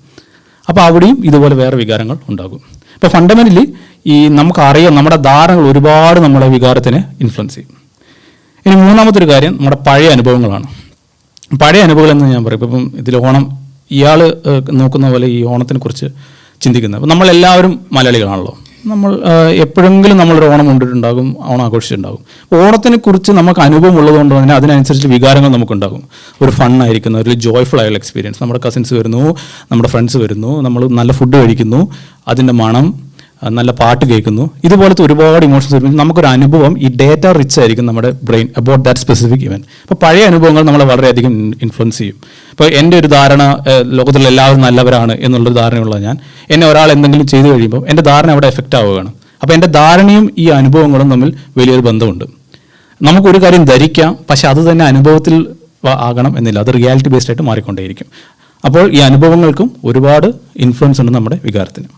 അപ്പോൾ അവിടെയും ഇതുപോലെ വേറെ വികാരങ്ങൾ ഉണ്ടാകും. ഇപ്പോൾ ഫണ്ടമെൻ്റലി നമുക്കറിയാം നമ്മുടെ ധാരണകൾ ഒരുപാട് നമ്മുടെ വികാരത്തിനെ ഇൻഫ്ലുവൻസ് ചെയ്യും. ഇനി മൂന്നാമത്തെ ഒരു കാര്യം നമ്മുടെ പഴയ അനുഭവങ്ങളാണ്. പഴയ അനുഭവങ്ങൾ എന്ന് ഞാൻ പറയും. ഇപ്പം ഇതിൽ ഇയാൾ നോക്കുന്ന പോലെ ഈ ഓണത്തിനെ കുറിച്ച് ചിന്തിക്കുന്നത്. അപ്പം നമ്മളെല്ലാവരും മലയാളികളാണല്ലോ. നമ്മൾ എപ്പോഴെങ്കിലും നമ്മളൊരു ഓണം കൊണ്ടിട്ടുണ്ടാകും, ഓണം ആഘോഷിച്ചിട്ടുണ്ടാകും. ഓണത്തിനെ കുറിച്ച് നമുക്ക് അനുഭവം ഉള്ളതുകൊണ്ട് തന്നെ അതിനനുസരിച്ച് വികാരങ്ങൾ നമുക്കുണ്ടാകും. ഒരു ഫണ്ണായിരിക്കുന്ന ഒരു ജോയ്ഫുൾ ആയുള്ള എക്സ്പീരിയൻസ്. നമ്മുടെ കസിൻസ് വരുന്നു, നമ്മുടെ ഫ്രണ്ട്സ് വരുന്നു, നമ്മൾ നല്ല ഫുഡ് കഴിക്കുന്നു, അതിൻ്റെ മണം, നല്ല പാട്ട് കേൾക്കുന്നു, ഇതുപോലത്തെ ഒരുപാട് ഇമോഷൻസ് വരുമ്പോൾ നമുക്കൊരു അനുഭവം ഈ ഡേറ്റ റിച്ച് ആയിരിക്കും നമ്മുടെ brain about that specific event. അപ്പോൾ പഴയ അനുഭവങ്ങൾ നമ്മളെ വളരെയധികം ഇൻഫ്ലുവൻസ് ചെയ്യും. ഇപ്പോൾ എൻ്റെ ഒരു ധാരണ ലോകത്തിലുള്ള എല്ലാവരും നല്ലവരാണ് എന്നുള്ളൊരു ധാരണയുള്ള എന്നെ ഒരാൾ എന്തെങ്കിലും ചെയ്തു കഴിയുമ്പോൾ എൻ്റെ ധാരണ അവിടെ എഫക്റ്റ് ആവുകയാണ്. അപ്പോൾ എൻ്റെ ധാരണയും ഈ അനുഭവങ്ങളും തമ്മിൽ വലിയൊരു ബന്ധമുണ്ട്. നമുക്കൊരു കാര്യം ധരിക്കാം, പക്ഷെ അത് തന്നെ അനുഭവത്തിൽ ആകണം എന്നില്ല. അത് റിയാലിറ്റി ബേസ്ഡ് ആയിട്ട് മാറിക്കൊണ്ടേയിരിക്കും. അപ്പോൾ ഈ അനുഭവങ്ങൾക്കും ഒരുപാട് ഇൻഫ്ലുവൻസ് ഉണ്ട് നമ്മുടെ വികാരത്തിന്.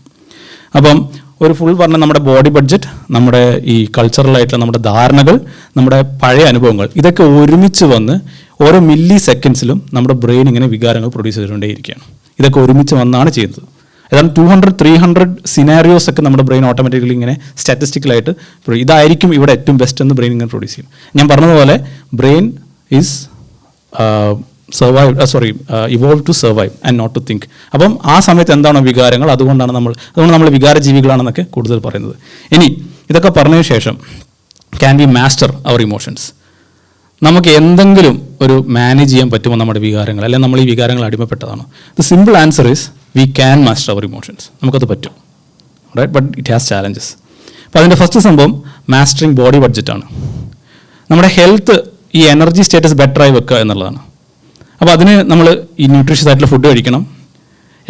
അപ്പം ഒരു ഫുൾ പറഞ്ഞ നമ്മുടെ ബോഡി ബഡ്ജറ്റ്, നമ്മുടെ ഈ കൾച്ചറലായിട്ടുള്ള നമ്മുടെ ധാരണകൾ, നമ്മുടെ പഴയ അനുഭവങ്ങൾ, ഇതൊക്കെ ഒരുമിച്ച് വന്ന് ഓരോ മില്ലി സെക്കൻഡ്സിലും നമ്മുടെ ബ്രെയിൻ ഇങ്ങനെ വികാരങ്ങൾ പ്രൊഡ്യൂസ് ചെയ്തുകൊണ്ടേയിരിക്കുകയാണ്. ഇതൊക്കെ ഒരുമിച്ച് വന്നാണ് ചെയ്യുന്നത്. ഏതാണ്ട് 200-300 സിനാരിയോസ് ഒക്കെ നമ്മുടെ ബ്രെയിൻ ഓട്ടോമാറ്റിക്കലി ഇങ്ങനെ സ്റ്റാറ്റിസ്റ്റിക്കലായിട്ട് ഇതായിരിക്കും ഇവിടെ ഏറ്റവും ബെസ്റ്റ് എന്ന് ബ്രെയിൻ ഇങ്ങനെ പ്രൊഡ്യൂസ് ചെയ്യും. ഞാൻ പറഞ്ഞതുപോലെ brain is evolve to survive and not to think. അപ്പം ആ സമയത്ത് എന്താണോ വികാരങ്ങൾ, അതുകൊണ്ട് നമ്മൾ വികാര ജീവികളാണെന്നൊക്കെ കൂടുതൽ പറയുന്നത്. ഇനി ഇതൊക്കെ പറഞ്ഞതിന് ശേഷം can we master our emotions? നമുക്ക് എന്തെങ്കിലും ഒരു മാനേജ് ചെയ്യാൻ പറ്റുമോ നമ്മുടെ വികാരങ്ങൾ, അല്ലെങ്കിൽ നമ്മൾ ഈ വികാരങ്ങൾ അടിമപ്പെട്ടതാണോ? The simple answer is we can master our emotions. നമുക്കത് പറ്റും, right? But it has challenges. അപ്പോൾ അതിൻ്റെ ഫസ്റ്റ് സംഭവം മാസ്റ്ററിങ് ബോഡി ബഡ്ജറ്റാണ്. നമ്മുടെ ഹെൽത്ത്, ഈ എനർജി സ്റ്റേറ്റസ് ബെറ്ററായി വെക്കുക എന്നുള്ളതാണ്. അപ്പോൾ അതിന് നമ്മൾ ഈ ന്യൂട്രീഷ്യസ് ആയിട്ടുള്ള ഫുഡ് കഴിക്കണം,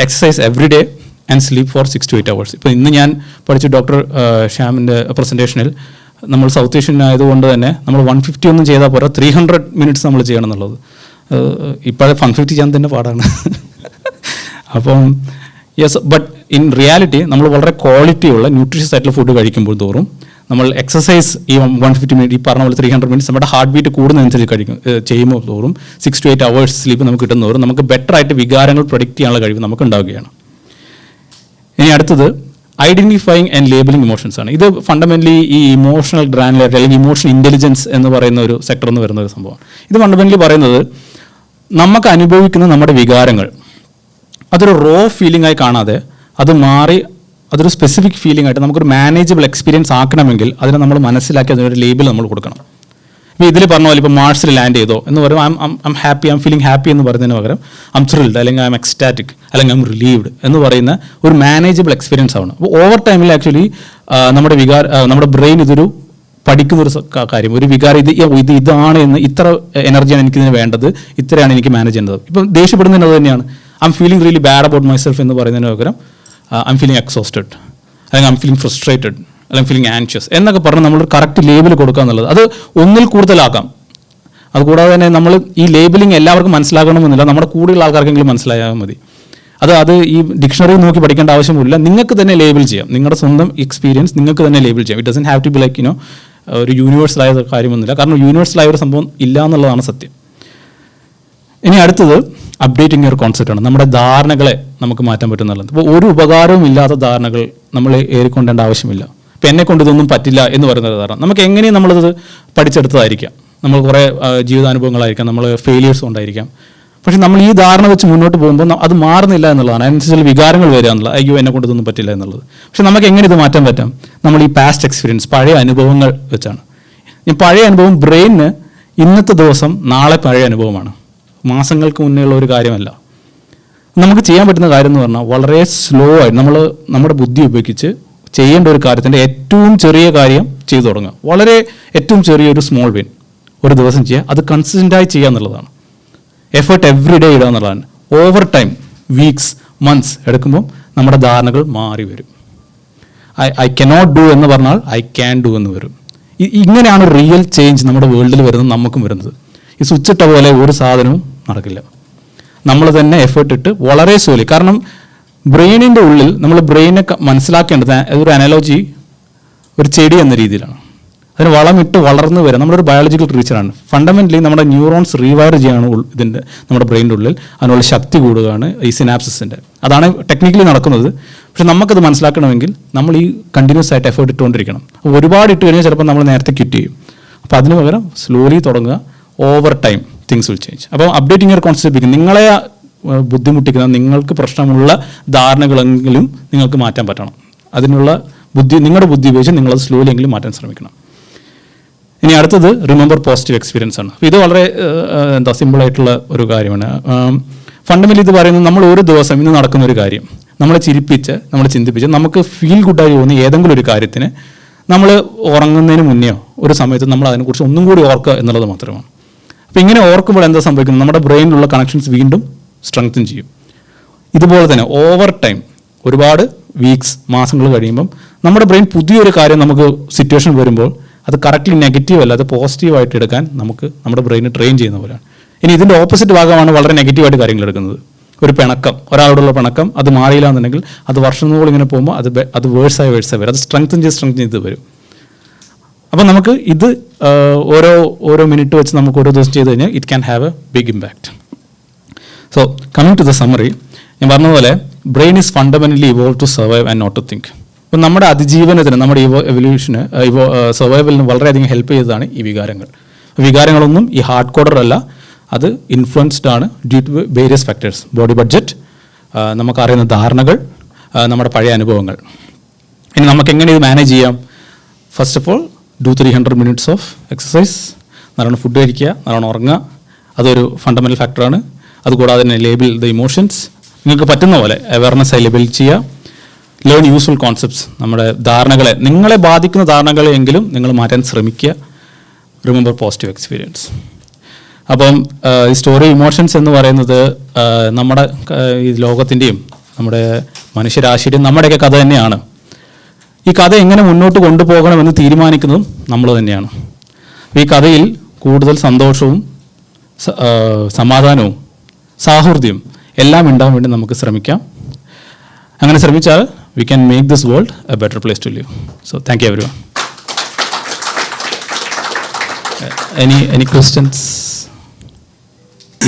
exercise every day and sleep four 6 to 8 hours. ഇപ്പോൾ ഇന്ന് ഞാൻ പഠിച്ച ഡോക്ടർ ശ്യാമിൻ്റെ പ്രസൻറ്റേഷനിൽ നമ്മൾ സൗത്ത് ഏഷ്യൻ ആയതുകൊണ്ട് തന്നെ നമ്മൾ 150 ഒന്നും ചെയ്താൽ പോരാ, 300 minutes നമ്മൾ ചെയ്യണം എന്നുള്ളത്. ഇപ്പോഴെ 150 ചെയ്യാൻ തന്നെ പാടാണ്. അപ്പം യെസ്, ബട്ട് ഇൻ റിയാലിറ്റി നമ്മൾ വളരെ ക്വാളിറ്റിയുള്ള ന്യൂട്രീഷ്യസ് ആയിട്ടുള്ള ഫുഡ് കഴിക്കുമ്പോൾ തോറും നമ്മൾ എക്സസൈസ് ഈ 150 minutes, ഈ പറഞ്ഞ പോലെ 300 minutes നമ്മുടെ ഹാർട്ട് ബീറ്റ് കൂടുന്നതനുസരിച്ച് ചെയ്യുമ്പോൾ തോറും 6 to 8 hours സ്ലീപ്പ് നമുക്ക് കിട്ടുന്നതോറും നമുക്ക് ബെറ്റർ ആയിട്ട് വികാരങ്ങൾ പ്രൊഡിക്റ്റ് ചെയ്യാനുള്ള കഴിവ് നമുക്ക് ഉണ്ടാവുകയാണ്. ഇനി അടുത്തത് ഐഡൻറ്റിഫൈങ് ആൻഡ് ലേബലിംഗ് ഇമോഷൻസ് ആണ്. ഇത് ഫണ്ടമെൻ്റലി ഈ ഇമോഷണൽ ഗ്രാനുലാരിറ്റി അല്ലെങ്കിൽ ഇമോഷണൽ ഇൻ്റലിജൻസ് എന്ന് പറയുന്ന ഒരു സെക്ടർ എന്ന് വരുന്ന ഒരു സംഭവമാണ്. ഇത് ഫണ്ടമെൻ്റലി പറയുന്നത് നമുക്ക് അനുഭവിക്കുന്ന നമ്മുടെ വികാരങ്ങൾ അതൊരു റോ ഫീലിംഗ് ആയി കാണാതെ അത് മാറി അതൊരു സ്പെസിഫിക് ഫീലിംഗ് ആയിട്ട് നമുക്കൊരു മാനേജബിൾ എക്സ്പീരിയൻസ് ആക്കണമെങ്കിൽ അതിനെ നമ്മൾ മനസ്സിലാക്കി അതിനൊരു ലേബിൾ നമ്മൾ കൊടുക്കണം. ഇപ്പോൾ ഇതിൽ പറഞ്ഞ പോലെ ഇപ്പോൾ മാർസിൽ ലാൻഡ് ചെയ്തോ എന്ന് പറയുമ്പോൾ ഐം ഹാപ്പി, ഐം ഫീലിംഗ് ഹാപ്പി എന്ന് പറയുന്നതിന് പകരം ഐം ത്രിൽഡ്, അല്ലെങ്കിൽ ഐം എക്സ്റ്റാറ്റിക്, അല്ലെങ്കിൽ ഐം റിലീവ്ഡ് എന്ന് പറയുന്ന ഒരു മാനേജബിൾ എക്സ്പീരിയൻസ് ആവണം. അപ്പോൾ ഓവർ ടൈമിൽ ആക്ച്വലി നമ്മുടെ ബ്രെയിൻ ഇതൊരു പഠിക്കുന്നൊരു കാര്യം, ഒരു വികാരം ഇതാണ് എന്ന്, ഇത്ര എനർജിയാണ് എനിക്കിതിന് വേണ്ടത്, ഇത്രയാണ് എനിക്ക് മാനേജ് ചെയ്യേണ്ടത്. ഇപ്പം ദേഷ്യപ്പെടുന്നതിന് അത് തന്നെയാണ്. I M feeling really bad about myself എന്ന് പറയുന്നതിന് പകരം ഐ എം ഫീലിംഗ് എക്സോസ്റ്റഡ്, അല്ലെങ്കിൽ ഐ എം ഫീലിംഗ് ഫ്രസ്ട്രേറ്റഡ്, അല്ലെങ്കിൽ ഫീലിംഗ് ആൻഷ്യസ് എന്നൊക്കെ പറഞ്ഞ് നമ്മളൊരു കറക്റ്റ് ലേബിൾ കൊടുക്കുക എന്നുള്ളത്, അത് ഒന്നിൽ കൂടുതലാക്കാം. അതുകൂടാതെ തന്നെ നമ്മൾ ഈ ലേബിളിങ് എല്ലാവർക്കും മനസ്സിലാക്കണമെന്നില്ല, നമ്മുടെ കൂടെയുള്ള ആൾക്കാർക്കെങ്കിലും മനസ്സിലായാൽ മതി. അത് ഈ ഡിക്ഷണറി നോക്കി പഠിക്കേണ്ട ആവശ്യമില്ല, നിങ്ങൾക്ക് തന്നെ ലേബിൾ ചെയ്യാം. നിങ്ങളുടെ സ്വന്തം എക്സ്പീരിയൻസ് നിങ്ങൾക്ക് തന്നെ ലേബിൾ ചെയ്യാം. It doesn't have to be like ഒരു യൂണിവേഴ്സലായ കാര്യമൊന്നുമില്ല, കാരണം യൂണിവേഴ്സലായ ഒരു സംഭവം ഇല്ല എന്നുള്ളതാണ് സത്യം. ഇനി അടുത്തത് അപ്ഡേറ്റിംഗ് ഒരു കോൺസെപ്റ്റാണ്. നമ്മുടെ ധാരണകളെ നമുക്ക് മാറ്റാൻ പറ്റുന്നുള്ളത്. അപ്പോൾ ഒരു ഉപകാരവും ഇല്ലാത്ത ധാരണകൾ നമ്മൾ ഏറിക്കൊണ്ടേണ്ട ആവശ്യമില്ല. ഇപ്പം എന്നെ കൊണ്ട് ഇതൊന്നും പറ്റില്ല എന്ന് പറയുന്ന ധാരണ നമുക്ക് എങ്ങനെയും നമ്മളത് പഠിച്ചെടുത്തതായിരിക്കാം, നമ്മൾ കുറേ ജീവിതാനുഭവങ്ങളായിരിക്കാം, നമ്മൾ ഫെയിലിയേഴ്സ് കൊണ്ടായിരിക്കാം. പക്ഷെ നമ്മൾ ഈ ധാരണ വെച്ച് മുന്നോട്ട് പോകുമ്പോൾ അത് മാറുന്നില്ല എന്നുള്ളതാണ്. അതിനനുസരിച്ച് വികാരങ്ങൾ വരിക എന്നുള്ളത്, അയ്യോ എന്നെ കൊണ്ട് ഇതൊന്നും പറ്റില്ല എന്നുള്ളത്. പക്ഷെ നമുക്ക് എങ്ങനെ ഇത് മാറ്റാൻ പറ്റാം? നമ്മൾ ഈ പാസ്റ്റ് എക്സ്പീരിയൻസ്, പഴയ അനുഭവങ്ങൾ വെച്ചാണ്. ഈ പഴയ അനുഭവം ബ്രെയിനിന് ഇന്നത്തെ ദിവസം നാളെ പഴയ അനുഭവമാണ്, മാസങ്ങൾക്ക് മുന്നേയുള്ള ഒരു കാര്യമല്ല. നമുക്ക് ചെയ്യാൻ പറ്റുന്ന കാര്യം എന്ന് പറഞ്ഞാൽ വളരെ സ്ലോ ആയിട്ട് നമ്മുടെ ബുദ്ധി ഉപയോഗിച്ച് ചെയ്യേണ്ട ഒരു കാര്യത്തിൻ്റെ ഏറ്റവും ചെറിയ കാര്യം ചെയ്തു തുടങ്ങുക. വളരെ ഏറ്റവും ചെറിയൊരു സ്മോൾ വിൻ ഒരു ദിവസം ചെയ്യുക, അത് കൺസിസ്റ്റൻ്റായി ചെയ്യുക എന്നുള്ളതാണ്. എഫേർട്ട് എവറി ഡേ ഇടുക എന്നുള്ളതാണ്. ഓവർ ടൈം, വീക്സ്, മന്ത്സ് എടുക്കുമ്പോൾ നമ്മുടെ ധാരണകൾ മാറി വരും. ഐ കനോട്ട് ഡു എന്ന് പറഞ്ഞാൽ ഐ ക്യാൻ ഡു എന്ന് വരും. ഇങ്ങനെയാണ് റിയൽ ചേഞ്ച് നമ്മുടെ വേൾഡിൽ വരുന്നത്, നമുക്കും വരുന്നത്. ഈ സ്വിച്ച് ഇട്ട പോലെ ഒരു സാധനവും നടക്കില്ല. നമ്മൾ തന്നെ എഫേർട്ട് ഇട്ട് വളരെ സ്ലോലി. കാരണം ബ്രെയിനിൻ്റെ ഉള്ളിൽ നമ്മൾ ബ്രെയിനെ മനസ്സിലാക്കേണ്ടത് ഒരു അനലോജി ഒരു ചെടി എന്ന രീതിയിലാണ്. അതിന് വളമിട്ട് വളർന്നു വരാം. നമ്മളൊരു ബയോളജിക്കൽ ക്രീച്ചറാണ്. ഫണ്ടമെൻ്റലി നമ്മുടെ ന്യൂറോൺസ് റീവയർ ചെയ്യാണ് ഇതിൻ്റെ നമ്മുടെ ബ്രെയിനിൻ്റെ ഉള്ളിൽ. അതിനുള്ള ശക്തി കൂടുകയാണ് ഈ സിനാപ്സിൻ്റെ. അതാണ് ടെക്നിക്കലി നടക്കുന്നത്. പക്ഷെ നമുക്കത് മനസ്സിലാക്കണമെങ്കിൽ നമ്മൾ ഈ കണ്ടിന്യൂസ് ആയിട്ട് എഫേർട്ട് ഇട്ടുകൊണ്ടിരിക്കണം. ഒരുപാട് ഇട്ട് കഴിഞ്ഞാൽ ചിലപ്പോൾ നമ്മൾ നേരത്തെ ക്വിറ്റ് ചെയ്യും. അപ്പോൾ അതിന് പകരം സ്ലോലി തുടങ്ങുക. Over time things will change. അപ്പോൾ അപ്ഡേറ്റിംഗ് യുവർ കോൺസെപ്റ്റ്, നിങ്ങളെ ബുദ്ധിമുട്ടിക്കുന്ന, നിങ്ങൾക്ക് പ്രശ്നമുള്ള ധാരണകളെങ്കിലും നിങ്ങൾക്ക് മാറ്റാൻ പറ്റണം. അതിനുള്ള നിങ്ങളുടെ ബുദ്ധി ഉപയോഗിച്ച് നിങ്ങളത് സ്ലോലി എങ്കിലും മാറ്റാൻ ശ്രമിക്കണം. ഇനി അടുത്തത് റിമെമ്പർ പോസിറ്റീവ് എക്സ്പീരിയൻസ് ആണ്. ഇത് വളരെ സിമ്പിളായിട്ടുള്ള ഒരു കാര്യമാണ്. ഫണ്ടമെൻ്റലി ഇത് പറയുന്നത് നമ്മൾ ഒരു ദിവസം ഇന്ന് നടക്കുന്ന ഒരു കാര്യം നമ്മളെ ചിരിപ്പിച്ച്, നമ്മളെ ചിന്തിപ്പിച്ച്, നമുക്ക് ഫീൽ ഗുഡായി തോന്നുന്ന ഏതെങ്കിലും ഒരു കാര്യത്തിന് നമ്മൾ ഉറങ്ങുന്നതിന് മുന്നെയോ ഒരു സമയത്ത് നമ്മൾ അതിനെക്കുറിച്ച് ഒന്നും കൂടി ഓർക്കുക എന്നുള്ളത് മാത്രമാണ്. അപ്പോൾ ഇങ്ങനെ ഓർക്കുമ്പോൾ എന്താ സംഭവിക്കുന്നത്? നമ്മുടെ ബ്രെയിനിലുള്ള കണക്ഷൻസ് വീണ്ടും സ്ട്രെങ്തൻ ചെയ്യും. ഇതുപോലെ തന്നെ ഓവർ ടൈം ഒരുപാട് വീക്സ്, മാസങ്ങൾ കഴിയുമ്പം നമ്മുടെ ബ്രെയിൻ പുതിയൊരു കാര്യം നമുക്ക് സിറ്റുവേഷൻ വരുമ്പോൾ അത് കറക്റ്റ്ലി നെഗറ്റീവ് അല്ല, അത് പോസിറ്റീവായിട്ട് എടുക്കാൻ നമുക്ക് നമ്മുടെ ബ്രെയിന് ട്രെയിൻ ചെയ്യുന്ന പോലെയാണ്. ഇനി ഇതിൻ്റെ ഓപ്പോസിറ്റ് ഭാഗമാണ് വളരെ നെഗറ്റീവായിട്ട് കാര്യങ്ങൾ എടുക്കുന്നത്. ഒരു പിണക്കം, ഒരാളോടുള്ള പിണക്കം, അത് മാറിയില്ല എന്നുണ്ടെങ്കിൽ അത് വർഷങ്ങളോളം ഇങ്ങനെ പോകുമ്പോൾ അത് വേഴ്സായി വരും. അത് സ്ട്രെങ്തൻ ചെയ്ത് വരും. അപ്പം നമുക്ക് ഇത് ഓരോ മിനിറ്റ് വെച്ച് നമുക്ക് ഓരോ ദിവസം ചെയ്ത് കഴിഞ്ഞാൽ it can have a big impact. So coming to the summary, ഞാൻ പറഞ്ഞതുപോലെ brain is fundamentally evolve to survive and not to think. അപ്പം നമ്മുടെ അതിജീവനത്തിന്, നമ്മുടെ എവല്യൂഷന്, സർവൈവലിന് വളരെയധികം ഹെൽപ്പ് ചെയ്തതാണ് ഈ വികാരങ്ങൾ. വികാരങ്ങളൊന്നും ഈ ഹാർഡ് കോഡർ അല്ല, അത് ഇൻഫ്ലുവൻസ്ഡ് ആണ് due to various factors. Body budget, നമുക്കറിയുന്ന ധാരണകൾ, നമ്മുടെ പഴയ അനുഭവങ്ങൾ. ഇനി നമുക്ക് എങ്ങനെ ഇത് മാനേജ് ചെയ്യാം? First of all do 300 minutes of exercise. നല്ലോണം ഫുഡ് കഴിക്കുക, നല്ലോണം ഉറങ്ങുക. അതൊരു ഫണ്ടമെൻ്റൽ ഫാക്ടറാണ്. അതുകൂടാതെ തന്നെ ലേബിൾ ദ ഇമോഷൻസ്. നിങ്ങൾക്ക് പറ്റുന്ന പോലെ അവയർനെസ് ലേബിൾ ചെയ്യുക. Learn useful concepts. നമ്മുടെ ധാരണകളെ, നിങ്ങളെ ബാധിക്കുന്ന ധാരണകളെങ്കിലും നിങ്ങൾ മാറ്റാൻ ശ്രമിക്കുക. Remember positive experience. അപ്പം ഈ സ്റ്റോറി ഇമോഷൻസ് എന്ന് പറയുന്നത് നമ്മുടെ ഈ ലോകത്തിൻ്റെയും നമ്മുടെ മനുഷ്യരാശിയുടെയും നമ്മുടെയൊക്കെ കഥ തന്നെയാണ്. ഈ കഥ എങ്ങനെ മുന്നോട്ട് കൊണ്ടുപോകണമെന്ന് തീരുമാനിക്കുന്നതും നമ്മൾ തന്നെയാണ്. ഈ കഥയിൽ കൂടുതൽ സന്തോഷവും സമാധാനവും സാഹൃദ്യവും എല്ലാം ഉണ്ടാകാൻ വേണ്ടി നമുക്ക് ശ്രമിക്കാം. അങ്ങനെ ശ്രമിച്ചാൽ we can make this world a better place to live. So thank you everyone. Any questions?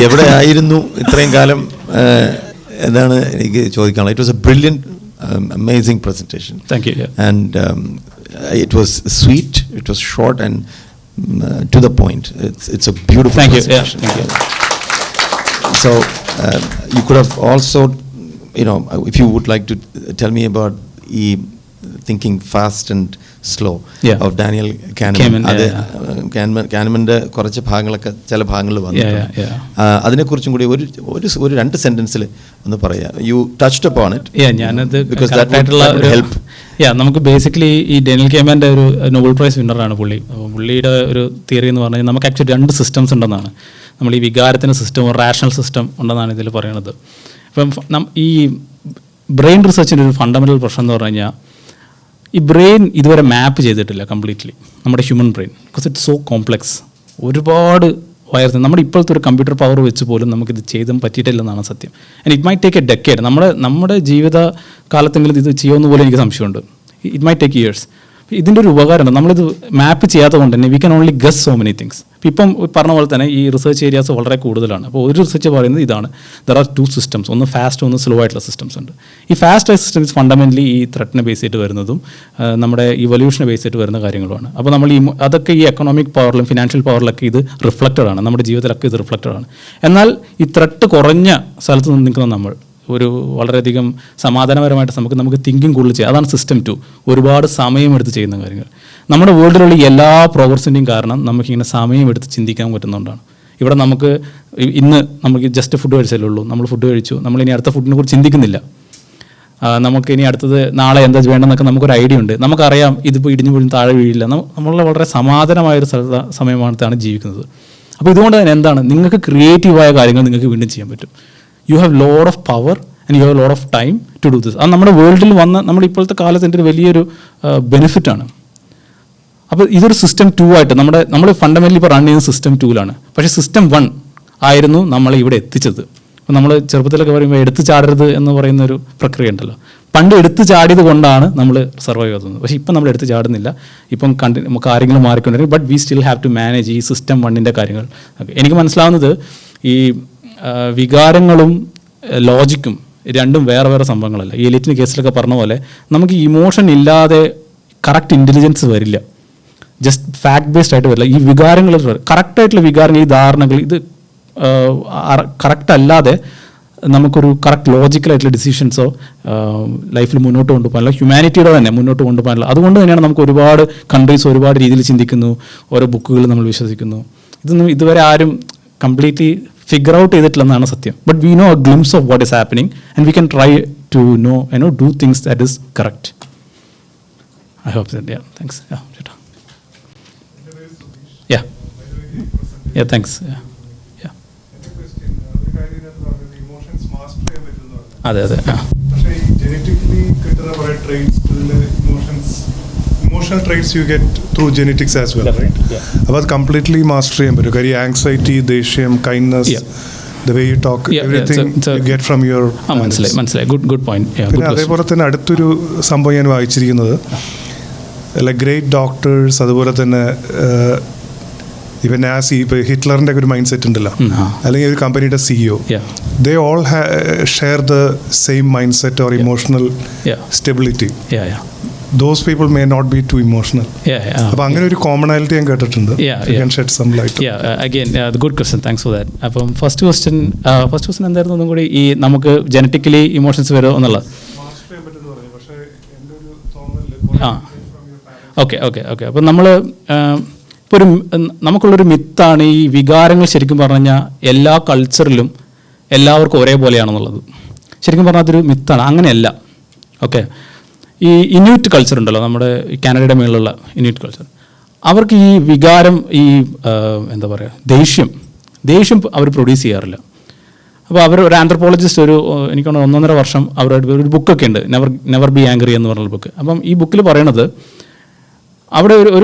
എവിടെ ആയിരുന്നു ഇത്രയും കാലം എന്നാണ് എനിക്ക് ചോദിക്കാനുള്ളത്. It was a brilliant, amazing presentation. Thank you. Yeah. And it was sweet, it was short and to the point. It's a beautiful thank presentation. You. Yeah, thank you. So you could have also, if you would like to tell me about thinking fast and slow of Daniel Kahneman. Kahnemanന്റെ കുറച്ച് ഭാഗങ്ങളൊക്കെ ചില ഭാഗങ്ങളിൽ വന്നിട്ടുണ്ട്. അതിനെക്കുറിച്ചും കൂടി ഒരു 2 സെന്റൻസിൽ ഒന്ന് പറയാം. You touched upon it. ഞാനത് ഹെൽപ്പ്. നമുക്ക് ബേസിക്കലി ഈ ഡാനിയൽ കെയ്മാൻ്റെ ഒരു നോബൽ പ്രൈസ് വിന്നറാണ് പുള്ളി. പുള്ളിയുടെ ഒരു തിയറി എന്ന് പറഞ്ഞാൽ നമുക്ക് ആക്ച്വലി 2 സിസ്റ്റംസ് ഉണ്ടെന്നാണ്. നമ്മൾ ഈ വികാരത്തിന് സിസ്റ്റം, റാഷണൽ സിസ്റ്റം ഉണ്ടെന്നാണ് ഇതിൽ പറയുന്നത്. ഇപ്പം ഈ ബ്രെയിൻ റിസർച്ചിൻ്റെ ഒരു ഫണ്ടമെൻ്റൽ പ്രശ്നം എന്ന് പറഞ്ഞു കഴിഞ്ഞാൽ ഈ ബ്രെയിൻ ഇതുവരെ മാപ്പ് ചെയ്തിട്ടില്ല കംപ്ലീറ്റ്ലി, നമ്മുടെ human brain. Because it's so complex. ഒരുപാട് വയർന്ന് നമ്മുടെ ഇപ്പോഴത്തെ ഒരു കമ്പ്യൂട്ടർ പവർ വെച്ച് പോലും നമുക്കിത് ചെയ്തും പറ്റിയിട്ടില്ലെന്നാണ് സത്യം. And it might take A decade. നമ്മുടെ ജീവിത കാലത്തെങ്കിലും ഇത് ചെയ്യുമെന്ന് പോലും എനിക്ക് സംശയമുണ്ട്. It might take years. ഇതിൻ്റെ ഒരു ഉപകാരമുണ്ട്, നമ്മളിത് മാപ്പ് ചെയ്യാത്തത് കൊണ്ട് തന്നെ we can only guess so many things. ഇപ്പം പറഞ്ഞ പോലെ തന്നെ ഈ റിസർച്ച് ഏരിയാസ് വളരെ കൂടുതലാണ്. അപ്പോൾ ഒരു റിസർച്ച് പറയുന്നത് ഇതാണ്, ദർ ആർ 2 സിസ്റ്റംസ്, ഒന്ന് ഫാസ്റ്റ്, ഒന്ന് സ്ലോ ആയിട്ടുള്ള സിസ്റ്റംസ് ഉണ്ട്. ഈ ഫാസ്റ്റ് ആയ സിസ്റ്റംസ് ഫണ്ടമെൻ്റലി ഈ ത്രെറ്റിനെ ബേസ് ചെയ്തിട്ട് വരുന്നതും നമ്മുടെ ഇവല്യൂഷനെ ബേസ് ചെയ്തിട്ട് വരുന്ന കാര്യങ്ങളുമാണ്. അപ്പോൾ നമ്മൾ അതൊക്കെ ഈ എക്കണോമിക് പവറിലും ഫിനാൻഷ്യൽ പവറിലൊക്കെ ഇത് റിഫ്ലക്റ്റഡ് ആണ്, നമ്മുടെ ജീവിതത്തിലൊക്കെ ഇത് റിഫ്ലക്റ്റഡ് ആണ്. എന്നാൽ ഈ ത്രെറ്റ് കുറഞ്ഞ സ്ഥലത്ത് നിന്ന് നിൽക്കുന്ന നമ്മൾ ഒരു വളരെയധികം സമാധാനപരമായിട്ട് നമുക്ക് തിങ്കിങ് കൂടുതൽ ചെയ്യാം. അതാണ് സിസ്റ്റം 2. ഒരുപാട് സമയമെടുത്ത് ചെയ്യുന്ന കാര്യങ്ങൾ. നമ്മുടെ വേൾഡിലുള്ള എല്ലാ പ്രോഗ്രസിൻ്റെയും കാരണം നമുക്കിങ്ങനെ സമയമെടുത്ത് ചിന്തിക്കാൻ പറ്റുന്നതുകൊണ്ടാണ്. ഇവിടെ നമുക്ക് ജസ്റ്റ് ഫുഡ് കഴിച്ചാലേ ഉള്ളൂ. നമ്മൾ ഫുഡ് കഴിച്ചു, നമ്മളിനി അടുത്ത ഫുഡിനെ കുറിച്ച് ചിന്തിക്കുന്നില്ല. നമുക്കിനി അടുത്തത് നാളെ എന്താ വേണമെന്നൊക്കെ നമുക്കൊരു ഐഡിയ ഉണ്ട്. നമുക്കറിയാം ഇതിപ്പോൾ ഇടിഞ്ഞു വീഴും താഴെ വീഴില്ല. നമ്മൾ വളരെ സമാധാനമായൊരു സമയമാണ് ജീവിക്കുന്നത്. അപ്പോൾ ഇതുകൊണ്ട് തന്നെ എന്താണ്, നിങ്ങൾക്ക് ക്രിയേറ്റീവായ കാര്യങ്ങൾ നിങ്ങൾക്ക് വീണ്ടും ചെയ്യാൻ പറ്റും. You have load of power and you have load of time to do this. അത് നമ്മുടെ വേൾഡിൽ വന്ന നമ്മുടെ ഇപ്പോഴത്തെ കാലത്തിൻ്റെ ഒരു വലിയൊരു ബെനിഫിറ്റാണ്. അപ്പോൾ ഇതൊരു സിസ്റ്റം 2 ആയിട്ട് നമ്മൾ ഫണ്ടമെൻ്റലി ഇപ്പോൾ റൺ ചെയ്യുന്ന സിസ്റ്റം 2-ലാണ്. പക്ഷേ സിസ്റ്റം 1 ആയിരുന്നു നമ്മളെ ഇവിടെ എത്തിച്ചത്. അപ്പോൾ നമ്മൾ ചെറുപ്പത്തിലൊക്കെ പറയുമ്പോൾ എടുത്തു ചാടരുത് എന്ന് പറയുന്ന ഒരു പ്രക്രിയ ഉണ്ടല്ലോ. പണ്ട് എടുത്തു ചാടിയത് കൊണ്ടാണ് നമ്മൾ സർവൈവ് ആകുന്നത്. പക്ഷേ ഇപ്പം നമ്മൾ എടുത്ത് ചാടുന്നില്ല. ഇപ്പം കാര്യങ്ങൾ മാറിക്കൊണ്ടിരിക്കും. But we still have to manage ഈ സിസ്റ്റം 1-ൻ്റെ കാര്യങ്ങൾ. എനിക്ക് മനസ്സിലാവുന്നത് ഈ വികാരങ്ങളും ലോജിക്കും രണ്ടും വേറെ വേറെ സംഭവങ്ങളല്ല. ഈ എലിറ്റിൻ്റെ കേസിലൊക്കെ പറഞ്ഞ പോലെ നമുക്ക് ഇമോഷൻ ഇല്ലാതെ കറക്റ്റ് ഇൻ്റലിജൻസ് വരില്ല. ജസ്റ്റ് ഫാക്ട് ബേസ്ഡ് ആയിട്ട് വരില്ല. ഈ വികാരങ്ങൾ കറക്റ്റായിട്ടുള്ള വികാരങ്ങൾ, ഈ ധാരണകൾ, ഇത് കറക്റ്റ് അല്ലാതെ നമുക്കൊരു കറക്റ്റ് ലോജിക്കലായിട്ടുള്ള ഡിസിഷൻസോ ലൈഫിൽ മുന്നോട്ട് കൊണ്ടുപോകാനുള്ള, ഹ്യൂമാനിറ്റിയുടെ തന്നെ മുന്നോട്ട് കൊണ്ടുപോകാനുള്ള. അതുകൊണ്ട് തന്നെയാണ് നമുക്ക് ഒരുപാട് കൺട്രീസ് ഒരുപാട് രീതിയിൽ ചിന്തിക്കുന്നു, ഓരോ ബുക്കുകൾ നമ്മൾ വിശ്വസിക്കുന്നു. ഇതൊന്നും ഇതുവരെ ആരും കംപ്ലീറ്റ്ലി ഫിഗർ ഔട്ട് ചെയ്തിട്ടില്ലെന്നാണ് സത്യം. But we know a glimpse of what is happening and we can try to know do things that is correct. I hope that. Yeah, thanks. Yeah, ചേട്ടാ. Yeah, yeah, thanks. Yeah, yeah. അതെ, അതെ. പക്ഷേ ഈ genetically കിട്ടുന്ന കുറേ emotional traits you get through genetics as well, right? അപ്പോൾ അത് completely master ചെയ്യാൻ പറ്റും. കാര്യം ആങ്സൈറ്റി, ദേഷ്യം, kindness, the way you talk, everything you get from your മനസ്സിലായി. Good point. പിന്നെ അതേപോലെ തന്നെ അടുത്തൊരു സംഭവം ഞാൻ വായിച്ചിരിക്കുന്നത്, ലൈക്ക് ഗ്രേറ്റ് ഡോക്ടേഴ്സ്, അതുപോലെ തന്നെ ഇവൻ നാസി, ഇപ്പോൾ ഹിറ്റ്ലറിൻ്റെ ഒക്കെ ഒരു മൈൻഡ് സെറ്റ് ഉണ്ടല്ലോ, അല്ലെങ്കിൽ ഒരു കമ്പനിയുടെ CEO, they all share the same mindset or emotional stability. Those people may not be too emotional. അപ്പോൾ അങ്ങനെ ഒരു കോമണാലിറ്റി ഞാൻ കേട്ടിട്ടുണ്ട്. You can shed some light. Again, the good question. Thanks for that. അപ്പം ഫസ്റ്റ് ക്വസ്റ്റ്യൻ എന്തായിരുന്നു ഒന്നും കൂടി, ഈ നമുക്ക് ജനറ്റിക്കലി ഇമോഷൻസ് വരുമോ എന്നുള്ളത്? ഓക്കെ. അപ്പം നമ്മൾ ഇപ്പോൾ നമുക്കുള്ളൊരു മിത്താണ് ഈ വികാരങ്ങൾ. ശരിക്കും പറഞ്ഞു കഴിഞ്ഞാൽ എല്ലാ കൾച്ചറിലും എല്ലാവർക്കും ഒരേപോലെയാണെന്നുള്ളത്. ശരിക്കും പറഞ്ഞാൽ അതൊരു മിത്താണ്. അങ്ങനെയല്ല. ഓക്കെ, ഈ ഇനുയിറ്റ് കൾച്ചർ ഉണ്ടല്ലോ, നമ്മുടെ കാനഡയുടെ മേളിലുള്ള ഇനുയിറ്റ് കൾച്ചർ, അവർക്ക് ഈ വികാരം, ഈ എന്താ പറയുക, ദേഷ്യം അവർ പ്രൊഡ്യൂസ് ചെയ്യാറില്ല. അപ്പോൾ അവർ ഒരു ആന്ത്രപ്പോളജിസ്റ്റ് എനിക്ക് 1.5 വർഷം അവരുടെ ഒരു ബുക്കൊക്കെ ഉണ്ട്, നെവർ ബി ആംഗ്രി എന്ന് പറഞ്ഞ ബുക്ക്. അപ്പം ഈ ബുക്കിൽ പറയണത്, അവിടെ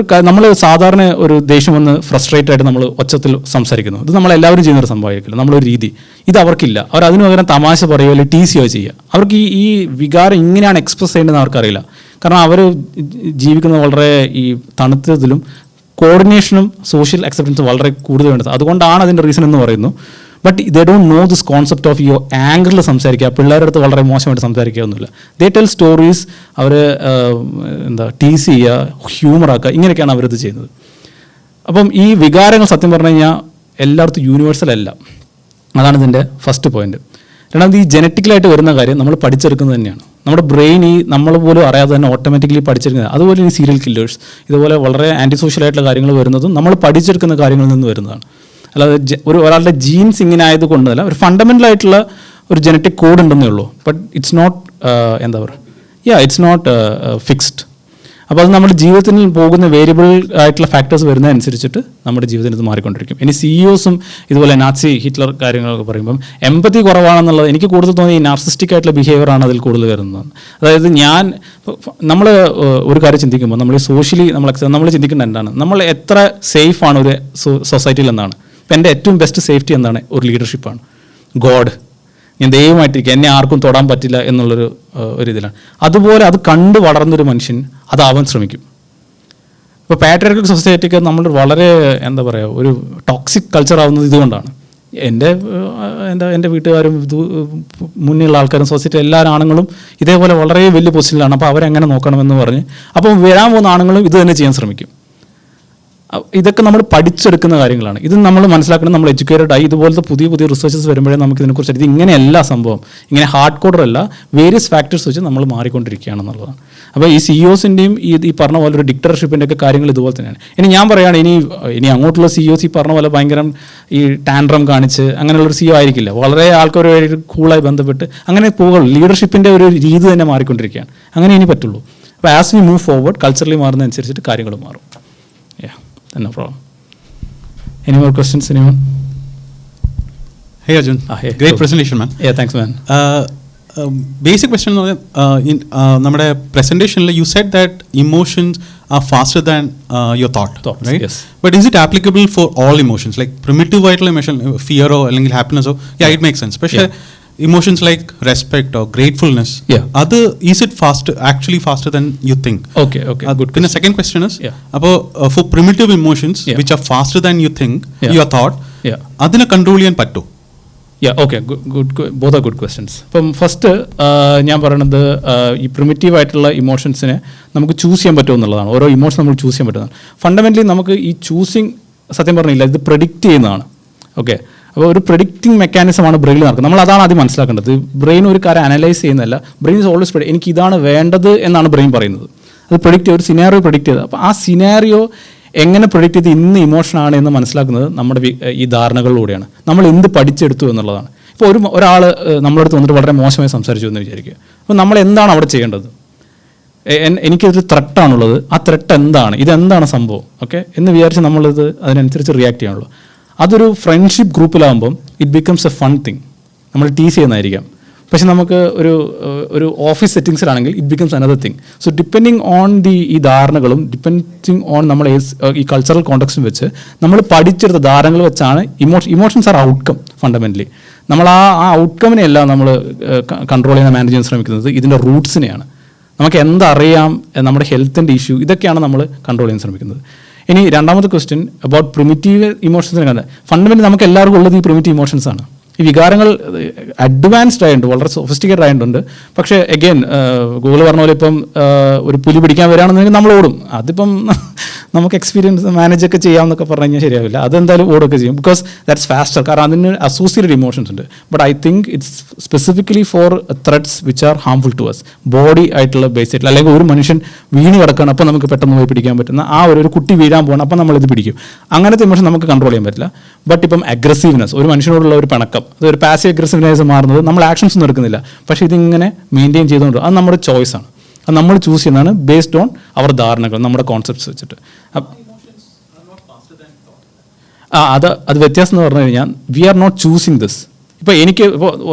നമ്മൾ സാധാരണ ഒരു ദേഷ്യം വന്ന് ഫ്രസ്ട്രേറ്റ് ആയിട്ട് നമ്മൾ ഒച്ചത്തിൽ സംസാരിക്കുന്നു. ഇത് നമ്മളെല്ലാവരും ചെയ്യുന്നൊരു സംഭവമായിരിക്കില്ല, നമ്മളൊരു രീതി. ഇത് അവർക്കില്ല. അവർ അതിന് പകരം തമാശ പറയുകയോ അല്ലെങ്കിൽ ടീസിയോ ചെയ്യുക. അവർക്ക് ഈ വികാരം ഇങ്ങനെയാണ് എക്സ്പ്രസ് ചെയ്യേണ്ടതെന്ന് അവർക്കറിയില്ല. കാരണം അവർ ജീവിക്കുന്നത് വളരെ ഈ തണുത്തതിലും കോർഡിനേഷനും സോഷ്യൽ അക്സെപ്റ്റൻസും വളരെ കൂടുതൽ വേണ്ടത്. അതുകൊണ്ടാണ് അതിൻ്റെ റീസൺ എന്ന് പറയുന്നു. But they don't know this concept of your ആംഗറിൽ സംസാരിക്കുക, പിള്ളേരുടെ അടുത്ത് വളരെ മോശമായിട്ട് സംസാരിക്കുകയൊന്നുമില്ല. ദേ ടെൽ സ്റ്റോറീസ്, അവർ ടീസ് ചെയ്യുക, ഹ്യൂമറാക്കുക, ഇങ്ങനെയൊക്കെയാണ് അവരിത് ചെയ്യുന്നത്. അപ്പം ഈ വികാരങ്ങൾ സത്യം പറഞ്ഞു കഴിഞ്ഞാൽ എല്ലായിടത്തും യൂണിവേഴ്സൽ അല്ല. അതാണ് ഇതിൻ്റെ ഫസ്റ്റ് പോയിന്റ്. രണ്ടാമത്, ഈ ജനറ്റിക്കലായിട്ട് വരുന്ന കാര്യം നമ്മൾ പഠിച്ചെടുക്കുന്നത് തന്നെയാണ്. നമ്മുടെ ബ്രെയിൻ നമ്മൾ പോലും അറിയാതെ തന്നെ ഓട്ടോമാറ്റിക്കലി പഠിച്ചെടുക്കുന്നത്. അതുപോലെ ഈ സീരിയൽ കില്ലേഴ്സ്, ഇതുപോലെ വളരെ ആൻറ്റി സോഷ്യലായിട്ടുള്ള കാര്യങ്ങൾ വരുന്നതും നമ്മൾ പഠിച്ചെടുക്കുന്ന കാര്യങ്ങളിൽ നിന്ന് വരുന്നതാണ്. അല്ലാതെ ഒരാളുടെ ജീൻസ് ഇങ്ങനെ ആയതുകൊണ്ടല്ല, ഒരു ഫണ്ടമെൻ്റൽ ആയിട്ടുള്ള ഒരു ജനറ്റിക് കോഡ് ഉണ്ടെന്നേ ഉള്ളൂ. ബട്ട് ഇറ്റ്സ് നോട്ട് എന്താ പറയുക, ഇറ്റ്സ് നോട്ട് ഫിക്സ്ഡ്. അപ്പോൾ അത് നമ്മുടെ ജീവിതത്തിൽ പോകുന്ന വേരിയബിൾ ആയിട്ടുള്ള ഫാക്ടേഴ്സ് വരുന്നതനുസരിച്ചിട്ട് നമ്മുടെ ജീവിതത്തിൽ ഇത് മാറിക്കൊണ്ടിരിക്കും. ഇനി CEOസും ഇതുപോലെ നാസി, ഹിറ്റ്ലർ കാര്യങ്ങളൊക്കെ പറയുമ്പം എമ്പതി കുറവാണെന്നുള്ളത് എനിക്ക് കൂടുതൽ തോന്നി. ഈ നാർസിസ്റ്റിക് ആയിട്ടുള്ള ബിഹേവിയറാണ് അതിൽ കൂടുതൽ വരുന്നത്. അതായത് നമ്മൾ ഒരു കാര്യം ചിന്തിക്കുമ്പോൾ നമ്മൾ സോഷ്യലി നമ്മൾ ചിന്തിക്കേണ്ട എന്താണ്, നമ്മൾ എത്ര സേഫാണ് ഒരു സൊസൈറ്റിയിൽ എന്നാണ്. ഇപ്പം എൻ്റെ ഏറ്റവും ബെസ്റ്റ് സേഫ്റ്റി എന്താണ്, ഒരു ലീഡർഷിപ്പാണ്. ഗോഡ്, ഞാൻ ദൈവമായിട്ടിരിക്കുക, എന്നെ ആർക്കും തൊടാൻ പറ്റില്ല എന്നുള്ളൊരു ഇതിലാണ്. അതുപോലെ അത് കണ്ടു വളർന്നൊരു മനുഷ്യൻ അതാവാൻ ശ്രമിക്കും. ഇപ്പോൾ പാട്രിയാർക്കൽ സൊസൈറ്റിക്ക് നമ്മൾ വളരെ എന്താ പറയുക, ഒരു ടോക്സിക് കൾച്ചർ ആവുന്നത് ഇതുകൊണ്ടാണ്. എൻ്റെ വീട്ടുകാരും മുന്നിലുള്ള ആൾക്കാരും സൊസൈറ്റി എല്ലാ ആണുങ്ങളും ഇതേപോലെ വളരെ വലിയ പൊസിഷനിലാണ്. അപ്പോൾ അവരെങ്ങനെ നോക്കണമെന്ന് പറഞ്ഞ് അപ്പോൾ വരാൻ പോകുന്ന ആണുങ്ങളും ഇത് തന്നെ ചെയ്യാൻ ശ്രമിക്കും. ഇതൊക്കെ നമ്മൾ പഠിച്ചെടുക്കുന്ന കാര്യങ്ങളാണ്. ഇത് നമ്മൾ മനസ്സിലാക്കണം. നമ്മൾ എഡ്യൂക്കേറ്റഡ് ആയി ഇതുപോലത്തെ പുതിയ റിസർച്ചസ് വരുമ്പോഴേ നമുക്ക് ഇതിനെക്കുറിച്ച് ഇത് ഇങ്ങനെയല്ല സംഭവം, ഇങ്ങനെ ഹാർഡ് കോഡർ അല്ല, വേരിയസ് ഫാക്ടേഴ്സ് വെച്ച് നമ്മൾ മാറിക്കൊണ്ടിരിക്കുകയാണെന്നുള്ളതാണ്. അപ്പോൾ ഈ CEOസിൻ്റെയും ഈ പറഞ്ഞ പോലെ ഒരു ഡിക്റ്റർഷിപ്പിൻ്റെ ഒക്കെ കാര്യങ്ങൾ ഇതുപോലെ തന്നെയാണ്. ഇനി ഞാൻ പറയുകയാണ്, ഇനി അങ്ങോട്ടുള്ള CEOs ഈ പറഞ്ഞ പോലെ ഭയങ്കര ഈ ടാൻഡ്രം കാണിച്ച് അങ്ങനെയുള്ളൊരു CEO ആയിരിക്കില്ല. വളരെ ആൾക്കാരുമായിട്ട് കൂളായി ബന്ധപ്പെട്ട് അങ്ങനെ പോകുള്ളൂ. ലീഡർഷിപ്പിൻ്റെ ഒരു രീതി തന്നെ മാറിക്കൊണ്ടിരിക്കുകയാണ്. അങ്ങനെ ഇനി പറ്റുള്ളൂ. അപ്പോൾ as we move forward, culturally മാറുന്നതനുസരിച്ചിട്ട് കാര്യങ്ങൾ മാറും. No problem. Any more questions, anyone? Hey Arjun, Hey, great cool. presentation, man. Yeah, thanks, man. Basic question in നമ്മുടെ presentation you said that emotions are faster than your thoughts, right? Yes. But is it applicable for all emotions, like primitive vital emotion, fear or അല്ലെങ്കിൽ happiness or it makes sense, especially emotions like respect or gratefulness, is it actually faster than you think? Okay, good. Then the second question is, അപ്പോൾ for primitive emotions which are faster than you think, your thought, അതിനെ control ചെയ്യാൻ പറ്റുമോ? Okay good both are good questions. അപ്പം first ഞാൻ പറയണത് ഈ primitive ആയിട്ടുള്ള ഇമോഷൻസിനെ നമുക്ക് ചൂസ് ചെയ്യാൻ പറ്റുമോ എന്നുള്ളതാണ്. ഓരോ ഇമോഷൻ നമ്മൾ ചൂസ് ചെയ്യാൻ പറ്റുന്നതാണ്. ഫണ്ടമെൻ്റലി നമുക്ക് ഈ ചൂസിങ് സത്യം പറഞ്ഞില്ല, ഇത് പ്രെഡിക്റ്റ് ചെയ്യുന്നതാണ്. ഓക്കെ, അപ്പോൾ ഒരു പ്രെഡിക്റ്റിംഗ് മെക്കാനിസമാണ് ബ്രെയിനിൽ നടക്കുന്നത്. നമ്മൾ അതാണ് ആദ്യം മനസ്സിലാക്കേണ്ടത്. ബ്രെയിൻ ഒരു കാര്യം അനലൈസ് ചെയ്യുന്നതല്ല, ബ്രെയിൻ ഇസ് ഓൾവേസ് എനിക്ക് ഇതാണ് വേണ്ടത് എന്നാണ് ബ്രെയിൻ പറയുന്നത്. അത് പ്രെഡിക്റ്റ് ഒരു സിനാരിയോ പ്രെഡിക്റ്റ് ചെയ്തത്. അപ്പോൾ ആ സിനാരിയോ എങ്ങനെ പ്രൊഡിക്റ്റ് ചെയ്ത് ഇന്ന് ഇമോഷനാണ് എന്ന് മനസ്സിലാക്കുന്നത് നമ്മുടെ ഈ ധാരണകളിലൂടെയാണ്. നമ്മൾ എന്ത് പഠിച്ചെടുത്തു എന്നുള്ളതാണ്. ഇപ്പോൾ ഒരാൾ നമ്മളടുത്ത് വന്നിട്ട് വളരെ മോശമായി സംസാരിച്ചു എന്ന് വിചാരിക്കുക. അപ്പോൾ നമ്മൾ എന്താണ് അവിടെ ചെയ്യേണ്ടത്? എനിക്കൊരു ത്രെട്ടാണുള്ളത്, ആ ത്രെട്ട് എന്താണ്, ഇതെന്താണ് സംഭവം, ഓക്കെ എന്ന് വിചാരിച്ച് നമ്മളിത് അതിനനുസരിച്ച് റിയാക്ട് ചെയ്യാനുള്ളൂ. അതൊരു ഫ്രണ്ട്ഷിപ്പ് ഗ്രൂപ്പിലാകുമ്പം it becomes a fun thing. നമ്മൾ ടീസ് ചെയ്യുന്നതായിരിക്കാം. പക്ഷെ നമുക്ക് ഒരു ഓഫീസ് സെറ്റിങ്സിലാണെങ്കിൽ it becomes another thing. So depending on ഈ ധാരണകളും ഡിപ്പെൻഡിങ് ഓൺ നമ്മൾ ഈ കൾച്ചറൽ കോണ്ടെക്സ്റ്റും വെച്ച് നമ്മൾ പഠിച്ചെടുത്ത ധാരണകൾ വെച്ചാണ് ഇമോഷൻസ് ആർ ഔട്ട്കം ഫണ്ടമെൻ്റലി. നമ്മൾ ആ ഔട്ട്കമിനെയല്ല നമ്മൾ കൺട്രോൾ ചെയ്യാൻ മാനേജ് ചെയ്യാൻ ശ്രമിക്കുന്നത്, ഇതിൻ്റെ റൂട്ട്സിനെയാണ്. നമുക്ക് എന്തറിയാം, നമ്മുടെ ഹെൽത്തിൻ്റെ ഇഷ്യൂ, ഇതൊക്കെയാണ് നമ്മൾ കൺട്രോൾ ചെയ്യാൻ ശ്രമിക്കുന്നത്. ഇനി രണ്ടാമത്തെ ക്വസ്റ്റ്യൻ അബൌട്ട് പ്രിമിറ്റീവ് ഇമോഷൻസിനെ കണ്ടത്. ഫണ്ടമെൻ്റലി നമുക്ക് എല്ലാവർക്കും ഉള്ളത് ഈ പ്രിമിറ്റീവ് ഇമോഷൻസ് ആണ്. ഈ വികാരങ്ങൾ അഡ്വാൻസ്ഡ് ആയിട്ടുണ്ട്, വളരെ സൊഫിസ്റ്റിക്കേറ്റഡ് ആയിട്ടുണ്ട്. പക്ഷേ അഗെയിൻ ഗൂഗിൾ പറഞ്ഞ പോലെ ഇപ്പം ഒരു പുലി പിടിക്കാൻ വരികയാണെന്നുണ്ടെങ്കിൽ നമ്മൾ ഓടും. അതിപ്പം നമുക്ക് എക്സ്പീരിയൻസ് മാനേജൊക്കെ ചെയ്യാമെന്നൊക്കെ പറഞ്ഞു കഴിഞ്ഞാൽ ശരിയാവില്ല. അതെന്തായാലും ഓടൊക്കെ ചെയ്യും, ബിക്കോസ് ദാറ്റ്സ് ഫാസ്റ്റർ. കാരണം അതിന് അസോസിയേറ്റഡ് ഇമോഷൻസ് ഉണ്ട്. But I think it's specifically for threats which are harmful to us, body ആയിട്ടുള്ള ബേസ് ആയിട്ടുള്ള. അല്ലെങ്കിൽ ഒരു മനുഷ്യൻ വീണ് കിടക്കണം, അപ്പോൾ നമുക്ക് പെട്ടെന്ന് പോയി പിടിക്കാൻ പറ്റുന്ന ആ ഒരു കുട്ടി വീഴാൻ പോകണം, അപ്പം നമ്മളിത് പിടിക്കും. അങ്ങനത്തെ ഇമോഷൻ നമുക്ക് കൺട്രോൾ ചെയ്യാൻ പറ്റില്ല. ബട്ട് ഇപ്പം അഗ്രസീവ്നെസ്, ഒരു മനുഷ്യനോടുള്ള ഒരു പിണക്കം, അതൊരു പാസീവ് അഗ്രസീവ്നെസ് മാറുന്നത് നമ്മൾ ആക്ഷൻസ് ഒന്നും എടുക്കുന്നില്ല, പക്ഷേ ഇതിങ്ങനെ മെയിൻറ്റെയിൻ ചെയ്തുകൊണ്ട് അത് നമ്മുടെ ചോയ്സാണ്. അത് നമ്മൾ ചൂസ് ചെയ്യുന്നതാണ് ബേസ്ഡ് ഓൺ അവർ ധാരണകൾ, നമ്മുടെ കോൺസെപ്റ്റ്സ് വെച്ചിട്ട്. അത് വ്യത്യാസം എന്ന് പറഞ്ഞു കഴിഞ്ഞാൽ we are not choosing this. ഇപ്പോൾ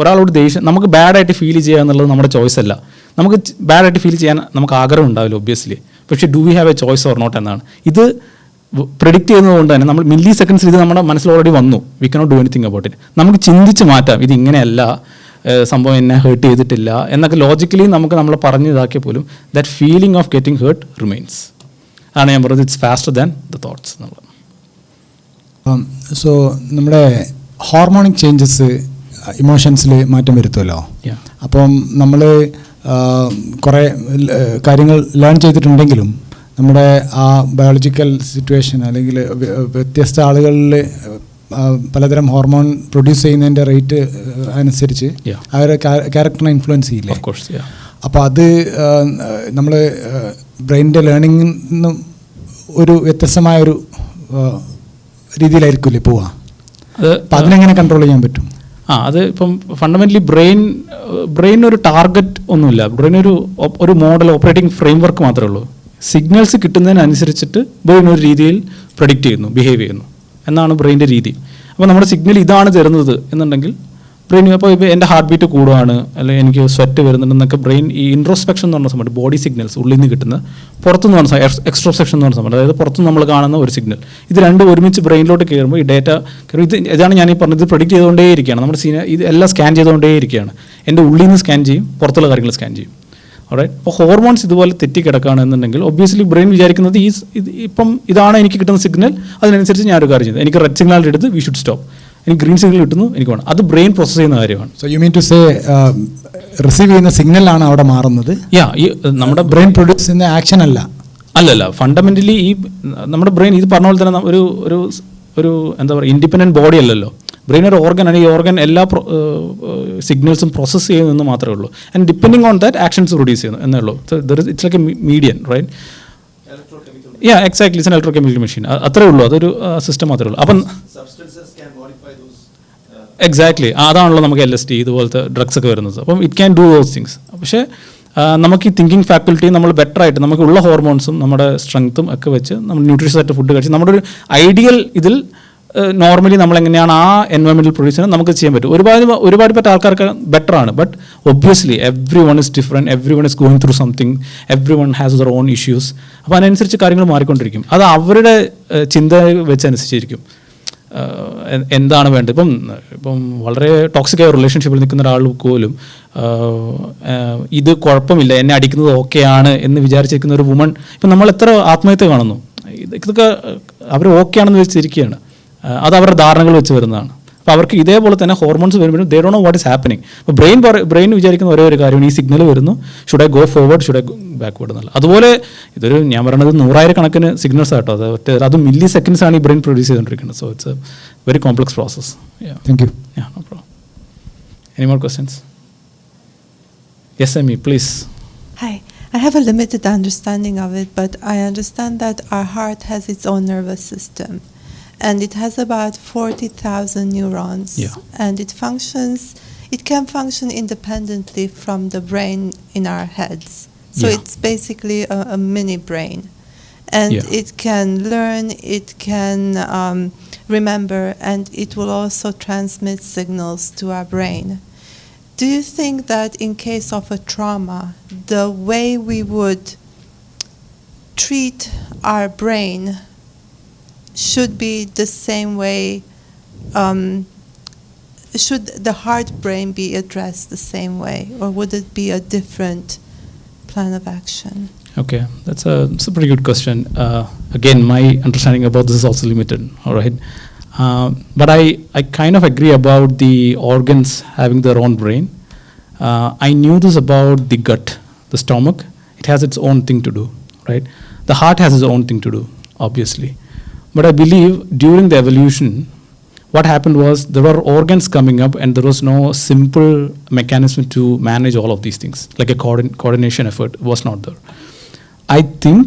ഒരാളോട് ദേഷ്യം നമുക്ക് ബാഡായിട്ട് ഫീൽ ചെയ്യുക എന്നുള്ളത് നമ്മുടെ ചോയ്സ് അല്ല. നമുക്ക് ബാഡായിട്ട് ഫീൽ ചെയ്യാൻ നമുക്ക് ആഗ്രഹം ഉണ്ടാവില്ല ഒബ്വിയസ്ലി, പക്ഷേ do we have a choice or not എന്നാണ്. ഇത് പ്രെഡിക്റ്റ് ചെയ്യുന്നതുകൊണ്ട് തന്നെ നമ്മൾ മില്ലി സെക്കൻഡ്സിൽ ഇത് നമ്മുടെ മനസ്സിൽ ഓൾറെഡി വന്നു. We cannot do anything about it. നമുക്ക് ചിന്തിച്ച് മാറ്റാം, ഇത് ഇങ്ങനെയല്ല, സംഭവം എന്നെ ഹേർട്ട് ചെയ്തിട്ടില്ല എന്നൊക്കെ ലോജിക്കലി നമുക്ക് നമ്മൾ പറഞ്ഞു ഇതാക്കിയ പോലും that feeling of getting hurt remains. ആണ് ഞാൻ പറഞ്ഞത്, it's faster than the thoughts എന്നുള്ളത്. സോ നമ്മുടെ ഹോർമോണിക് ചേഞ്ചസ് ഇമോഷൻസിൽ മാറ്റം വരുത്തുമല്ലോ. അപ്പം നമ്മൾ കുറേ കാര്യങ്ങൾ ലേൺ ചെയ്തിട്ടുണ്ടെങ്കിലും നമ്മുടെ ആ ബയോളജിക്കൽ സിറ്റുവേഷൻ അല്ലെങ്കിൽ വ്യത്യസ്ത ആളുകളിൽ പലതരം ഹോർമോൺ പ്രൊഡ്യൂസ് ചെയ്യുന്നതിൻ്റെ റേറ്റ് അനുസരിച്ച് അവരുടെ ക്യാരക്ടറിനെ ഇൻഫ്ലുവൻസ് ചെയ്യില്ലേ? അപ്പോൾ അത് നമ്മൾ ബ്രെയിനിൻ്റെ ലേണിങ്ങിൽ നിന്നും ഒരു വ്യത്യസ്തമായൊരു രീതിയിലായിരിക്കില്ലേ പോവുക. അപ്പം അതിനെങ്ങനെ കൺട്രോൾ ചെയ്യാൻ പറ്റും? അത് ഇപ്പം ഫണ്ടമെൻ്റലി ബ്രെയിൻ ഒരു ടാർഗറ്റ് ഒന്നുമില്ല. ബ്രെയിൻ ഒരു മോഡൽ ഓപ്പറേറ്റിംഗ് ഫ്രെയിം വർക്ക് മാത്രമേ ഉള്ളൂ. സിഗ്നൽസ് കിട്ടുന്നതിനനുസരിച്ചിട്ട് ബ്രെയിൻ ഒരു രീതിയിൽ പ്രഡിക്റ്റ് ചെയ്യുന്നു, ബിഹേവ് ചെയ്യുന്നു എന്നാണ് ബ്രെയിൻ്റെ രീതി. അപ്പോൾ നമ്മുടെ സിഗ്നൽ ഇതാണ് തരുന്നത് എന്നുണ്ടെങ്കിൽ ബ്രെയിൻ ഇപ്പോൾ എൻ്റെ ഹാർട്ട് ബീറ്റ് കൂടുകയാണ്, അല്ലെങ്കിൽ എനിക്ക് സ്വെറ്റ് വരുന്നുണ്ടെന്നൊക്കെ ബ്രെയിൻ ഈ ഇൻട്രോസ്പെക്ഷൻ എന്ന് പറഞ്ഞ സംഭവം, ബോഡി സിഗ്നൽസ് ഉള്ളിൽ നിന്ന് കിട്ടുന്ന, പുറത്തുനിന്ന് പറഞ്ഞ എക്സ്ട്രോസ്പെക്ഷൻ എന്ന് പറഞ്ഞ സംഭവം, അതായത് പുറത്തുനിന്ന് നമ്മൾ കാണുന്ന ഒരു സിഗ്നൽ, ഇത് രണ്ടും ഒരുമിച്ച് ബ്രെയിനിലോട്ട് കയറുമ്പോൾ ഈ ഡേറ്റ ഇതാണ് ഞാൻ ഈ പറഞ്ഞത്, പ്രഡിക്റ്റ് ചെയ്തുകൊണ്ടേയിരിക്കുകയാണ്. നമ്മുടെ ഇത് എല്ലാം സ്കാൻ ചെയ്തുകൊണ്ടേയിരിക്കുകയാണ്. എൻ്റെ ഉള്ളിൽ നിന്ന് സ്കാൻ ചെയ്യും, പുറത്തുള്ള കാര്യങ്ങൾ സ്കാൻ ചെയ്യും. അവിടെ ഇപ്പോൾ ഹോർമോൺസ് ഇതുപോലെ തെറ്റിക്കിടക്കുകയാണെന്നുണ്ടെങ്കിൽ ഒബ്വിയസ്ലി ബ്രെയിൻ വിചാരിക്കുന്നത് ഇപ്പം ഇതാണ് എനിക്ക് കിട്ടുന്ന സിഗ്നൽ, അതിനനുസരിച്ച് ഞാനൊരു കാര്യം ചെയ്യുന്നത്. എനിക്ക് റെഡ് സിഗ്നൽ എടുത്ത് വി ഷുഡ് സ്റ്റോപ്പ്, എനിക്ക് ഗ്രീൻ സിഗ്നൽ കിട്ടുന്നു, എനിക്ക് വേണം. അത് ബ്രെയിൻ പ്രോസസ് ചെയ്യുന്ന കാര്യമാണ്. So you mean to say receive ചെയ്യുന്ന സിഗ്നലാണ് അവിടെ മാറുന്നത്, ഈ നമ്മുടെ ബ്രെയിൻ പ്രൊഡ്യൂസ് ചെയ്യുന്ന ആക്ഷൻ അല്ല. അല്ലല്ല, ഫണ്ടമെൻ്റലി ഈ നമ്മുടെ ബ്രെയിൻ ഇത് പറഞ്ഞ പോലെ തന്നെ ഒരു എന്താ പറയുക ഇൻഡിപെൻഡൻറ്റ് ബോഡി അല്ലല്ലോ. ബ്രെയിൻ ഒരു ഓർഗൻ ആണ്. ഈ ഓർഗൻ എല്ലാ സിഗ്നൽസും പ്രോസസ്സ് ചെയ്യുന്നതെന്ന് മാത്രമേ ഉള്ളൂ. And depending on that actions produce ചെയ്യുന്നു എന്നേ ഉള്ളൂ. It's like a median, right? Exactly, it's an electrochemical machine. അത്രേ ഉള്ളൂ, അതൊരു സിസ്റ്റം മാത്രമേ ഉള്ളൂ. അപ്പം എക്സാക്ട്ലി അതാണല്ലോ നമുക്ക് LSD ഇതുപോലത്തെ ഡ്രഗ്സ് ഒക്കെ വരുന്നത്. അപ്പം it can do those things. പക്ഷേ നമുക്ക് ഈ തിങ്കിങ് ഫാക്കൽറ്റി നമ്മൾ ബെറ്റർ ആയിട്ട് നമുക്കുള്ള ഹോർമോൺസും നമ്മുടെ സ്ട്രെങ്ത്തും ഒക്കെ വെച്ച് നമ്മൾ ന്യൂട്രീഷ്യസ് ആയിട്ട് ഫുഡ് കഴിച്ച് നമ്മുടെ ഒരു ഐഡിയൽ ഇതിൽ നോർമലി നമ്മൾ എങ്ങനെയാണ് ആ എൻവയോൺമെൻറ്റൽ പ്രൊഡ്യൂസ് ചെയ്യുന്നത് നമുക്ക് ചെയ്യാൻ പറ്റും. ഒരുപാട് പറ്റ ആൾക്കാർക്ക് ബെറ്റർ ആണ്. But obviously every one is different, every one is going through something, every one has there on issues. അപ്പോൾ അതിനനുസരിച്ച് കാര്യങ്ങൾ മാറിക്കൊണ്ടിരിക്കും. അത് അവരുടെ ചിന്ത വെച്ചനുസരിച്ചിരിക്കും എന്താണ് വേണ്ടത്. ഇപ്പം വളരെ ടോക്സിക് ആയ റിലേഷൻഷിപ്പിൽ നിൽക്കുന്ന ഒരാൾ പോലും ഇത് കുഴപ്പമില്ല, എന്നെ അടിക്കുന്നത് ഓക്കെയാണ് എന്ന് വിചാരിച്ചിരിക്കുന്ന ഒരു വുമൺ, ഇപ്പം നമ്മൾ എത്ര ആത്മഹത്യ കാണുന്നു, ഇതൊക്കെ അവർ ഓക്കെ ആണെന്ന് വെച്ചിരിക്കുകയാണ്. അത് അവരുടെ ധാരണകൾ വെച്ച് വരുന്നതാണ്. അപ്പോൾ അവർക്ക് ഇതേപോലെ തന്നെ ഹോർമോൺസ് വരുമ്പോഴും ദേ don't no what is happening. അപ്പോൾ ബ്രെയിൻ വിചാരിക്കുന്ന ഒരേ ഒരു കാര്യമാണ്, ഈ സിഗ്നൽ വരുന്നു, should I go forward, should I go backward എന്നല്ല. അതുപോലെ ഇതൊരു ഞാൻ പറയുന്നത് 100,000 സിഗ്നൽസ് ആട്ടോ, അത് മില്ലി സെക്കൻഡ്സ് ആണ് ഈ ബ്രെയിൻ പ്രൊഡ്യൂസ് ചെയ്തുകൊണ്ടിരിക്കുന്നത്. So it's a very complex process. Thank you. No problem. Any more questions? Yes Amy, please. Hi. I have a limited understanding of it, but I understand that our heart has its own nervous system, and it has about 40,000 neurons. Yeah. And it can function independently from the brain in our heads. So Yeah. it's basically a mini brain. And Yeah. it can learn, it can remember, and it will also transmit signals to our brain. Do you think that in case of a trauma, the way we would treat our brain should be the same way? Should the heart brain be addressed the same way, or would it be a different plan of action? Okay, that's a pretty good question. Again, my understanding about this is also limited, all right? But I kind of agree about the organs having their own brain. I knew this about the gut, the stomach. It has its own thing to do, right? The heart has its own thing to do, obviously. But I believe during the evolution, what happened was there were organs coming up and there was no simple mechanism to manage all of these things. Like a coordination effort was not there. I think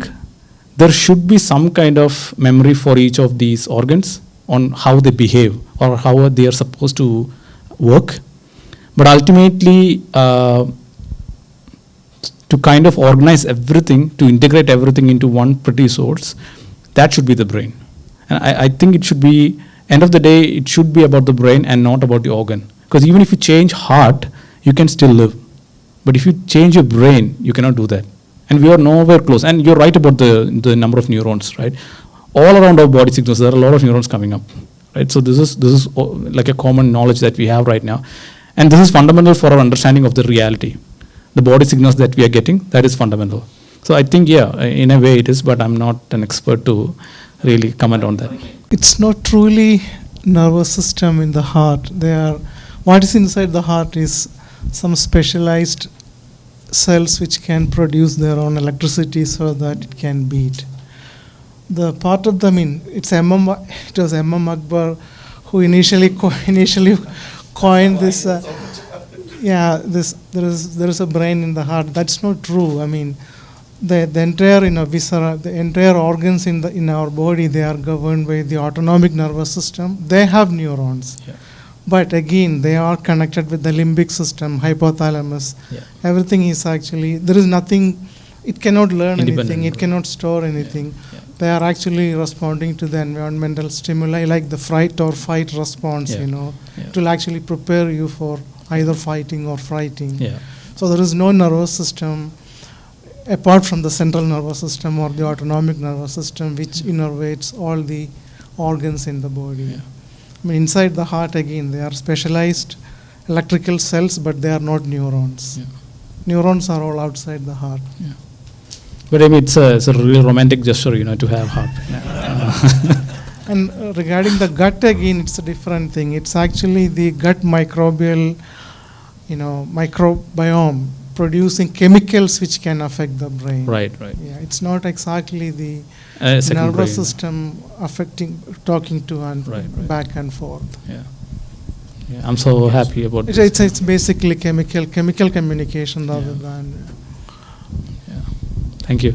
there should be some kind of memory for each of these organs on how they behave or how they are supposed to work. But ultimately, to kind of organize everything, to integrate everything into one pretty source, that should be the brain. And I think it should be, end of the day, it should be about the brain and not about the organ. Because even if you change heart, you can still live. But if you change your brain, you cannot do that. And we are nowhere close. And you're right about the number of neurons, right? All around our body signals, there are a lot of neurons coming up, right? So this is like a common knowledge that we have right now. And this is fundamental for our understanding of the reality. The body signals that we are getting, that is fundamental. So I think, yeah, in a way it is, but I'm not an expert to really comment on that. It's not truly nervous system in the heart. What is inside the heart is some specialized cells which can produce their own electricity so that it can beat. The part of the it was M.M. Akbar who initially coined this. There is a brain in the heart. That's not true. I mean, the entire viscera, the entire organs in our body, they are governed by the autonomic nervous system. They have neurons. Yeah. But again, they are connected with the limbic system, hypothalamus. Yeah. Everything is actually, there is nothing, it cannot learn anything, it Yeah. cannot store anything. Yeah. They are actually responding to the environmental stimuli like the fright or fight response, Yeah. It Yeah. will actually prepare you for either fighting or fighting. Yeah. So there is no nervous system apart from the central nervous system or the autonomic nervous system which innervates all the organs in the body. Yeah. I mean, inside the heart again, they are specialized electrical cells, but they are not neurons. Yeah. Neurons are all outside the heart. But I mean, it's a really romantic gesture, to have heart. And regarding the gut again, it's a different thing. It's actually the gut microbial, microbiome producing chemicals which can affect the brain. Right. Yeah, it's not exactly the Second nervous brain. system talking to and Right. back and forth. Yeah, I'm so happy about this. It's basically chemical communication rather than. Thank you.